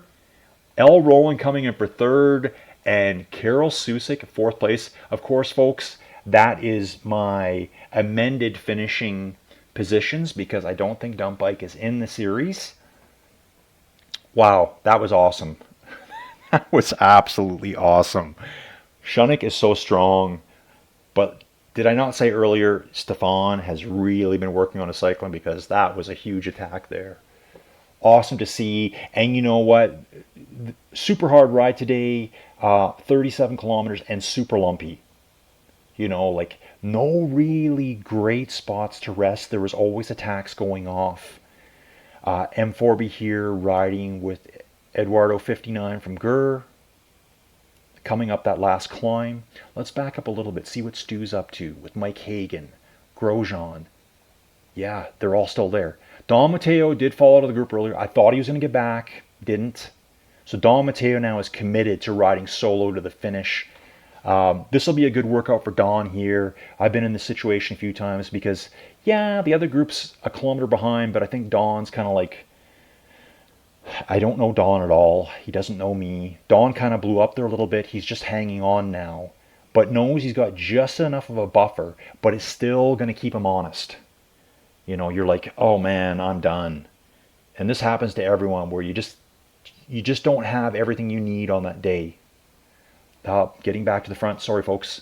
L. Roland coming in for 3rd. And Karel Susik 4th place. Of course, folks, that is my amended finishing positions because I don't think Dump Bike is in the series. Wow, that was awesome. That was absolutely awesome. Shunik is so strong, but did I not say earlier Stefan has really been working on his cycling, because that was a huge attack there. Awesome to see. And you know what? Super hard ride today, 37 kilometers and super lumpy. You know, like no really great spots to rest. There was always attacks going off. M4B here riding with Eduardo 59 from Gurr, coming up that last climb. Let's back up a little bit, see what Stu's up to with Mike Hagan, Grosjean. Yeah, they're all still there. Don Mateo did fall out of the group earlier. I thought he was going to get back, didn't. So Don Mateo now is committed to riding solo to the finish. This will be a good workout for Don here. I've been in this situation a few times because, yeah, the other group's a kilometer behind, but I think Don's kind of like, I don't know Don at all. He doesn't know me. Don kind of blew up there a little bit. He's just hanging on now, but knows he's got just enough of a buffer, but it's still going to keep him honest. You know, you're like, oh man, I'm done. And this happens to everyone where you just don't have everything you need on that day. Getting back to the front, sorry folks.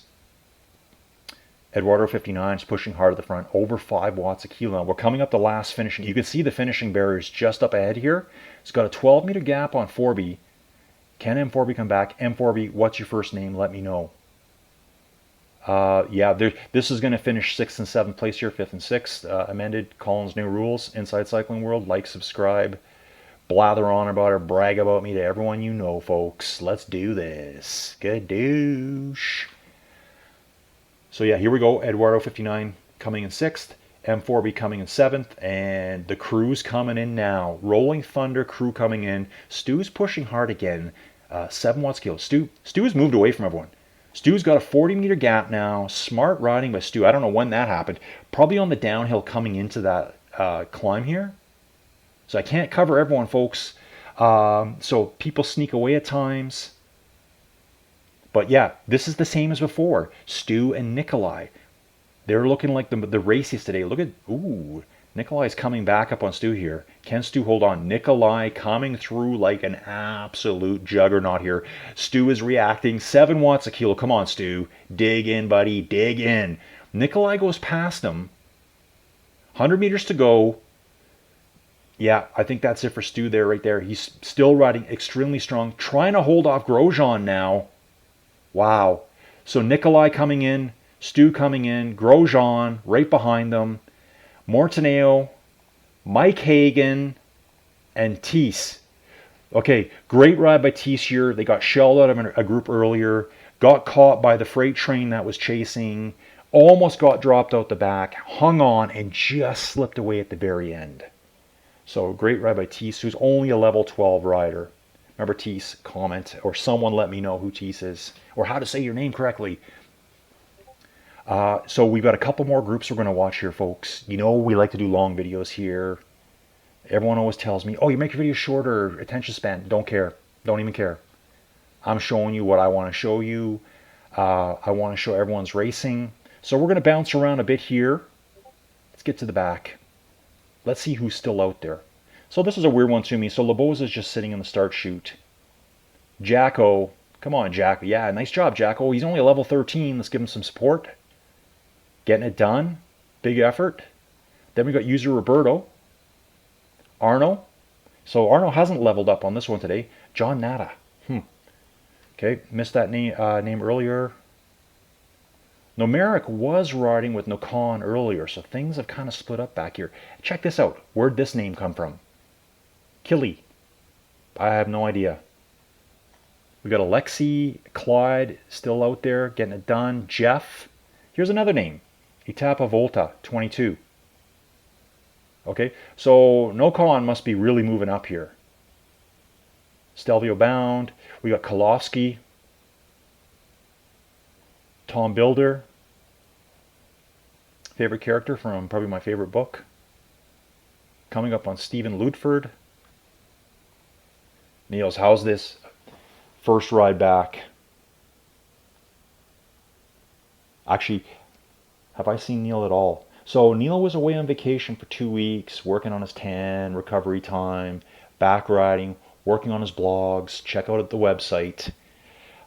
Eduardo 59 is pushing hard at the front, over 5 watts a kilo. Now we're coming up the last finishing. You can see the finishing barriers just up ahead here. It's got a 12-meter gap on 4B. Can M4B come back? M4B, what's your first name? Let me know. Yeah, this is going to finish 6th and 7th place here, 5th and 6th. Amended Collins' new rules. Inside Cycling World, like, subscribe, blather on about it, brag about me to everyone you know, folks. Let's do this. Good douche. So yeah, here we go. Eduardo 59 coming in 6th. M4B coming in 7th. And the crew's coming in now. Rolling Thunder crew coming in. Stu's pushing hard again. 7 watts kilo. Stu has moved away from everyone. Stu's got a 40-meter gap now. Smart riding by Stu. I don't know when that happened. Probably on the downhill coming into that climb here. So I can't cover everyone, folks. So people sneak away at times. But yeah, this is the same as before. Stu and Nikolai. They're looking like the races today. Look at, ooh, Nikolai's coming back up on Stu here. Can Stu hold on? Nikolai coming through like an absolute juggernaut here. Stu is reacting. 7 watts a kilo. Come on, Stu. Dig in, buddy. Dig in. Nikolai goes past him. 100 meters to go. Yeah, I think that's it for Stu there, right there. He's still riding extremely strong. Trying to hold off Grosjean now. Wow. So Nikolai coming in. Stu coming in. Grosjean right behind them. Mortaneo, Mike Hagan, and Teese. Okay, great ride by Teese here. They got shelled out of a group earlier. Got caught by the freight train that was chasing. Almost got dropped out the back. Hung on and just slipped away at the very end. So great ride by Teese, who's only a level 12 rider. Remember Teese, comment, or someone let me know who Teese is, or how to say your name correctly. So we've got a couple more groups we're going to watch here, folks. You know we like to do long videos here. Everyone always tells me, oh, you make your videos shorter, attention span. Don't care. Don't even care. I'm showing you what I want to show you. I want to show everyone's racing. So we're going to bounce around a bit here. Let's get to the back. Let's see who's still out there. So this is a weird one to me. So Laboza's just sitting in the start chute. Jacko. Come on, Jacko. Yeah, nice job, Jacko. He's only a level 13. Let's give him some support. Getting it done. Big effort. Then we got user Roberto. Arno. So Arno hasn't leveled up on this one today. John Nada. Okay, missed that name earlier. Nomeric was riding with Nokan earlier, so things have kind of split up back here. Check this out. Where'd this name come from? Killy. I have no idea. We got Alexi, Clyde still out there getting it done. Jeff. Here's another name. Etapa Volta 22. Okay, so Nokan must be really moving up here. Stelvio Bound. We got Kolofsky. Tom Builder. Favorite character from probably my favorite book. Coming up on Stephen Lutford. Niels, how's this first ride back? Actually, have I seen Neil at all? So Neil was away on vacation for 2 weeks, working on his tan, recovery time, back riding, working on his blogs. Check out the website.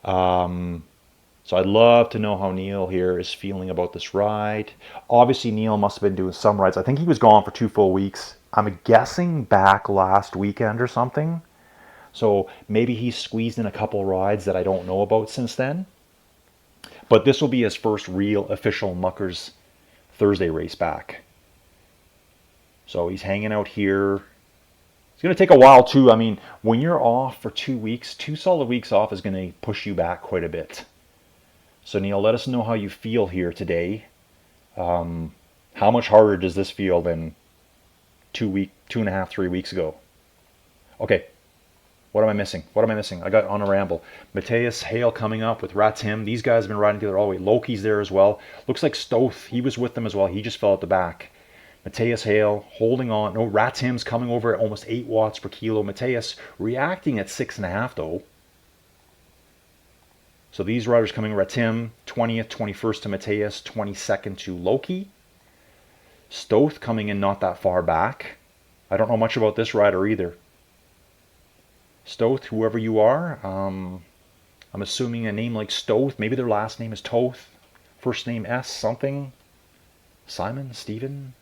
So I'd love to know how Neil here is feeling about this ride. Obviously, Neil must have been doing some rides. I think he was gone for 2 full weeks. I'm guessing back last weekend or something. So maybe he's squeezed in a couple rides that I don't know about since then. But this will be his first real official Muckers Thursday race back. So he's hanging out here. It's going to take a while too. I mean, when you're off for 2 weeks, 2 solid weeks off is going to push you back quite a bit. So Neil, let us know how you feel here today. How much harder does this feel than 2.5, 3 weeks ago? Okay, what am I missing? What am I missing? I got on a ramble. Matthias Hale coming up with Ratim. These guys have been riding together all the way. Loki's there as well. Looks like Stoth, he was with them as well. He just fell at the back. Matthias Hale holding on. No, Ratim's coming over at almost 8 watts per kilo. Matthias reacting at 6.5 though. So these riders coming, Ratim, 20th, 21st to Matthias, 22nd to Loki. Stoth coming in not that far back. I don't know much about this rider either. Stoth, whoever you are, I'm assuming a name like Stoth, maybe their last name is Toth, first name S something, Simon, Stephen,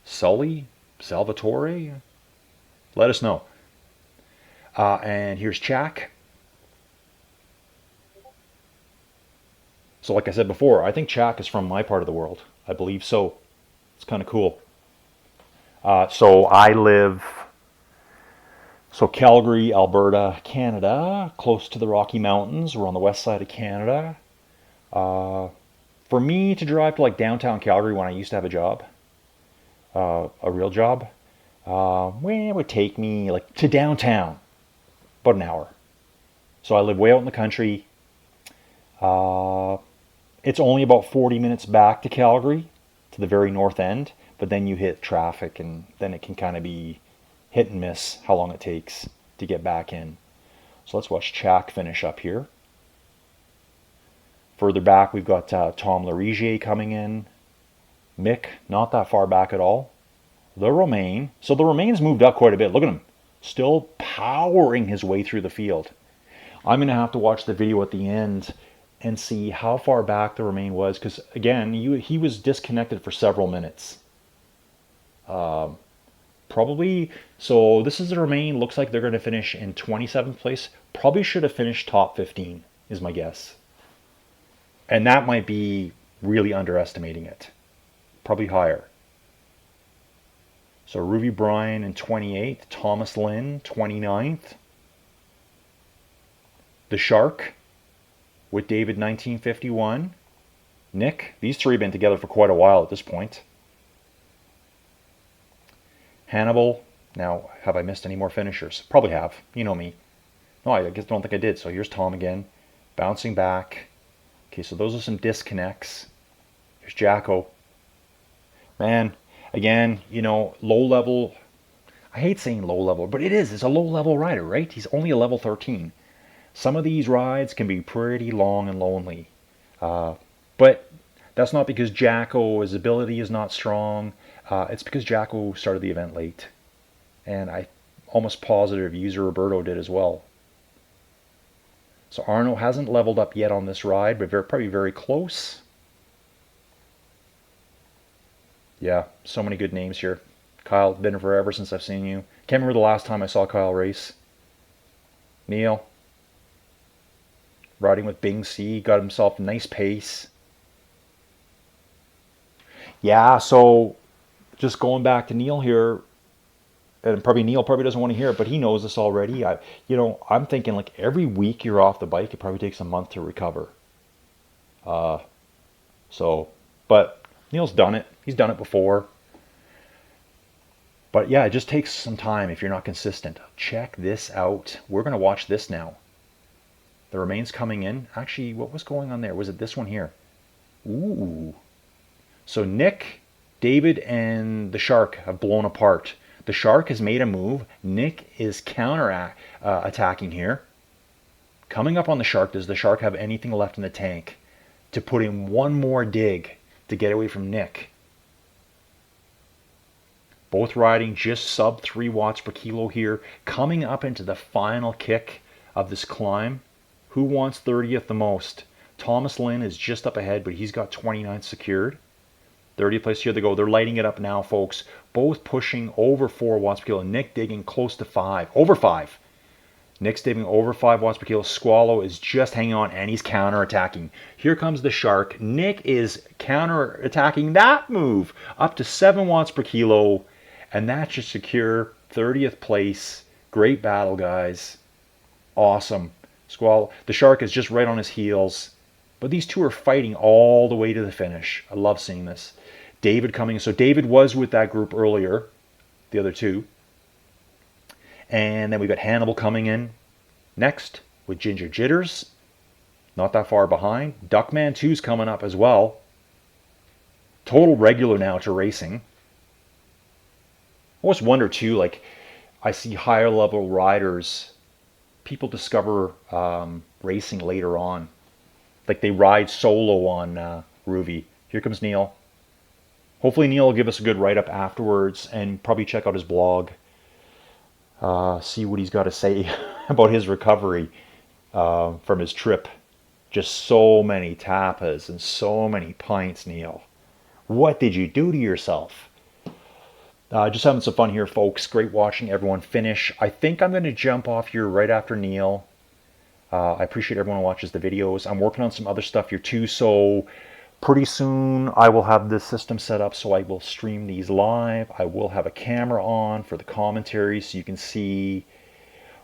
Sully, Salvatore, let us know. And here's Chak. So like I said before, I think Chak is from my part of the world. I believe so. It's kind of cool. So I live... So Calgary, Alberta, Canada, close to the Rocky Mountains. We're on the west side of Canada. For me to drive to like downtown Calgary when I used to have a job, a real job, well, it would take me like to downtown about an hour. So I live way out in the country. It's only about 40 minutes back to Calgary, to the very north end, but then you hit traffic and then it can kind of be hit and miss how long it takes to get back in. So let's watch Chak finish up here. Further back, we've got Tom Larigier coming in. Mick, not that far back at all. The Romain. So the Romain's moved up quite a bit. Look at him. Still powering his way through the field. I'm going to have to watch the video at the end and see how far back the Romain was. Because, again, he was disconnected for several minutes. Probably, so this is the Romain. Looks like they're going to finish in 27th place. Probably should have finished top 15, is my guess. And that might be really underestimating it. Probably higher. So Rouvy Bryan in 28th. Thomas Lynn, 29th. The Shark with David, 1951. Nick, these three have been together for quite a while at this point. Hannibal. Now, have I missed any more finishers? Probably have. You know me. No, I guess don't think I did. So here's Tom again. Bouncing back. Okay, so those are some disconnects. Here's Jacko. Man, again, you know, low level. I hate saying low level, but it is. It's a low level rider, right? He's only a level 13. Some of these rides can be pretty long and lonely. But that's not because Jacko, his ability is not strong. It's because Jacko started the event late. And I almost positive user Roberto did as well. So Arno hasn't leveled up yet on this ride, but probably very close. Yeah, so many good names here. Kyle, been forever since I've seen you. Can't remember the last time I saw Kyle race. Neil, riding with Bing C, got himself a nice pace. Yeah, so just going back to Neil here, and Neil probably doesn't want to hear it, but he knows this already. I'm thinking like every week you're off the bike, it probably takes a month to recover. But Neil's done it. He's done it before. But yeah, it just takes some time if you're not consistent. Check this out. We're going to watch this now. The Remain's coming in. Actually, what was going on there? Was it this one here? Ooh. So Nick, David, and the Shark have blown apart. The Shark has made a move. Nick is attacking here. Coming up on the Shark, does the Shark have anything left in the tank to put in one more dig to get away from Nick? Both riding just sub 3 watts per kilo here. Coming up into the final kick of this climb. Who wants 30th the most? Thomas Lynn is just up ahead, but he's got 29th secured. 30th place, here they go. They're lighting it up now, folks. Both pushing over 4 watts per kilo. Nick digging close to 5. Over 5. Nick's staving over 5 watts per kilo. Squallow is just hanging on, and he's counter-attacking. Here comes the shark. Nick is counter-attacking that move up to 7 watts per kilo, and that should secure 30th place. Great battle, guys. Awesome. Squall. The shark is just right on his heels. But these two are fighting all the way to the finish. I love seeing this. David coming. So David was with that group earlier. The other two. And then we got Hannibal coming in next with Ginger Jitters. Not that far behind. Duckman 2's coming up as well. Total regular now to racing. I always wonder too, like, I see higher level riders, people discover racing later on. Like they ride solo on Rouvy. Here comes Neil. Hopefully Neil will give us a good write-up afterwards and probably check out his blog. See what he's got to say about his recovery from his trip. Just so many tapas and so many pints, Neil. What did you do to yourself? Just having some fun here, folks. Great watching everyone finish. I think I'm going to jump off here right after Neil. I appreciate everyone who watches the videos. I'm working on some other stuff here too, so pretty soon I will have this system set up so I will stream these live. I will have a camera on for the commentary so you can see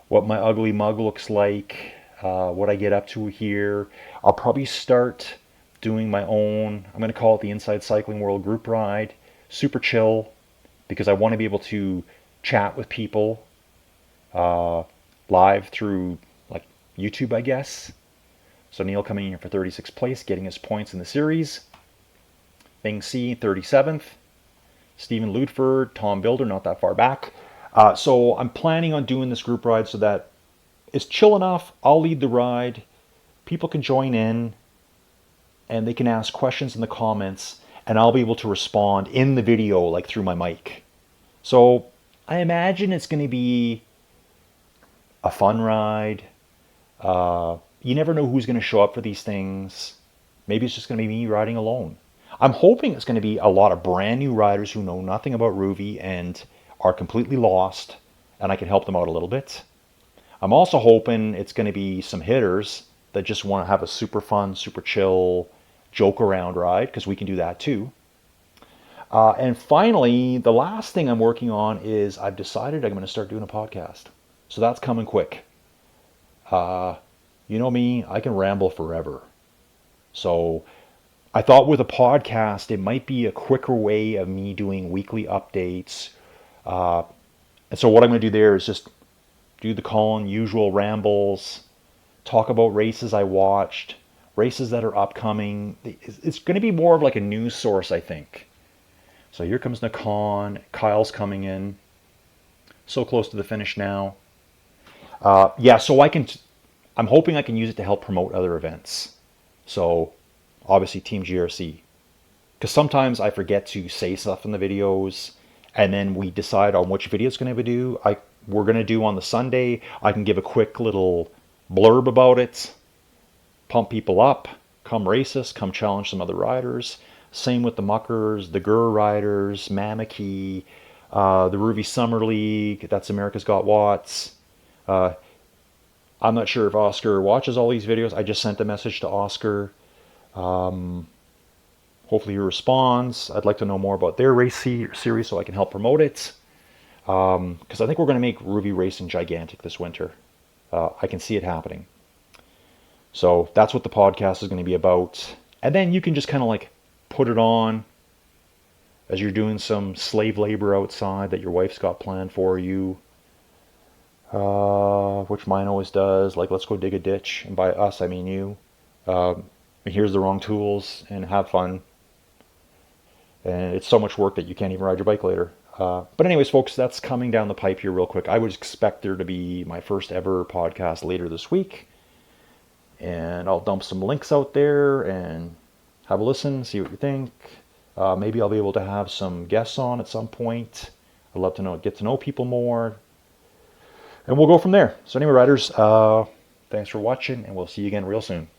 what my ugly mug looks like, what I get up to here. I'll probably start doing my own, I'm going to call it the Inside Cycling World group ride. Super chill, because I want to be able to chat with people live through like YouTube, I guess. So Neil coming in here for 36th place, getting his points in the series. Bing C, 37th. Stephen Ludford, Tom Builder, not that far back. So I'm planning on doing this group ride so that it's chill enough. I'll lead the ride. People can join in and they can ask questions in the comments and I'll be able to respond in the video, like through my mic. So I imagine it's going to be a fun ride. You never know who's going to show up for these things. Maybe it's just going to be me riding alone. I'm hoping it's going to be a lot of brand new riders who know nothing about Rouvy and are completely lost, and I can help them out a little bit. I'm also hoping it's going to be some hitters that just want to have a super fun, super chill, joke around ride, because we can do that too. And finally, the last thing I'm working on is I've decided I'm going to start doing a podcast. So that's coming quick. You know me, I can ramble forever. So I thought with a podcast, it might be a quicker way of me doing weekly updates. And so what I'm going to do there is just do the Colin usual rambles, talk about races I watched, races that are upcoming. It's going to be more of like a news source, I think. So here comes Nakan. Kyle's coming in. So close to the finish now. Yeah, so I'm hoping I can use it to help promote other events. So obviously Team GRC. Because sometimes I forget to say stuff in the videos and then we decide on which video it's going to do. We're going to do on the Sunday. I can give a quick little blurb about it. Pump people up. Come race us. Come challenge some other riders. Same with the Muckers, the Gur riders, Mamaki, the Rouvy Summer League. That's America's Got Watts. I'm not sure if Oscar watches all these videos. I just sent a message to Oscar. Hopefully he responds. I'd like to know more about their race series so I can help promote it. Because I think we're going to make Rouvy racing gigantic this winter. I can see it happening. So that's what the podcast is going to be about. And then you can just kind of like put it on as you're doing some slave labor outside that your wife's got planned for you. Which mine always does. Like, let's go dig a ditch. And by us, I mean you. Here's the wrong tools and have fun. And it's so much work that you can't even ride your bike later. But anyways, folks, that's coming down the pipe here real quick. I would expect there to be my first ever podcast later this week. And I'll dump some links out there and have a listen, see what you think. Maybe I'll be able to have some guests on at some point. I'd love to get to know people more. And we'll go from there. So anyway, riders, thanks for watching, and we'll see you again real soon.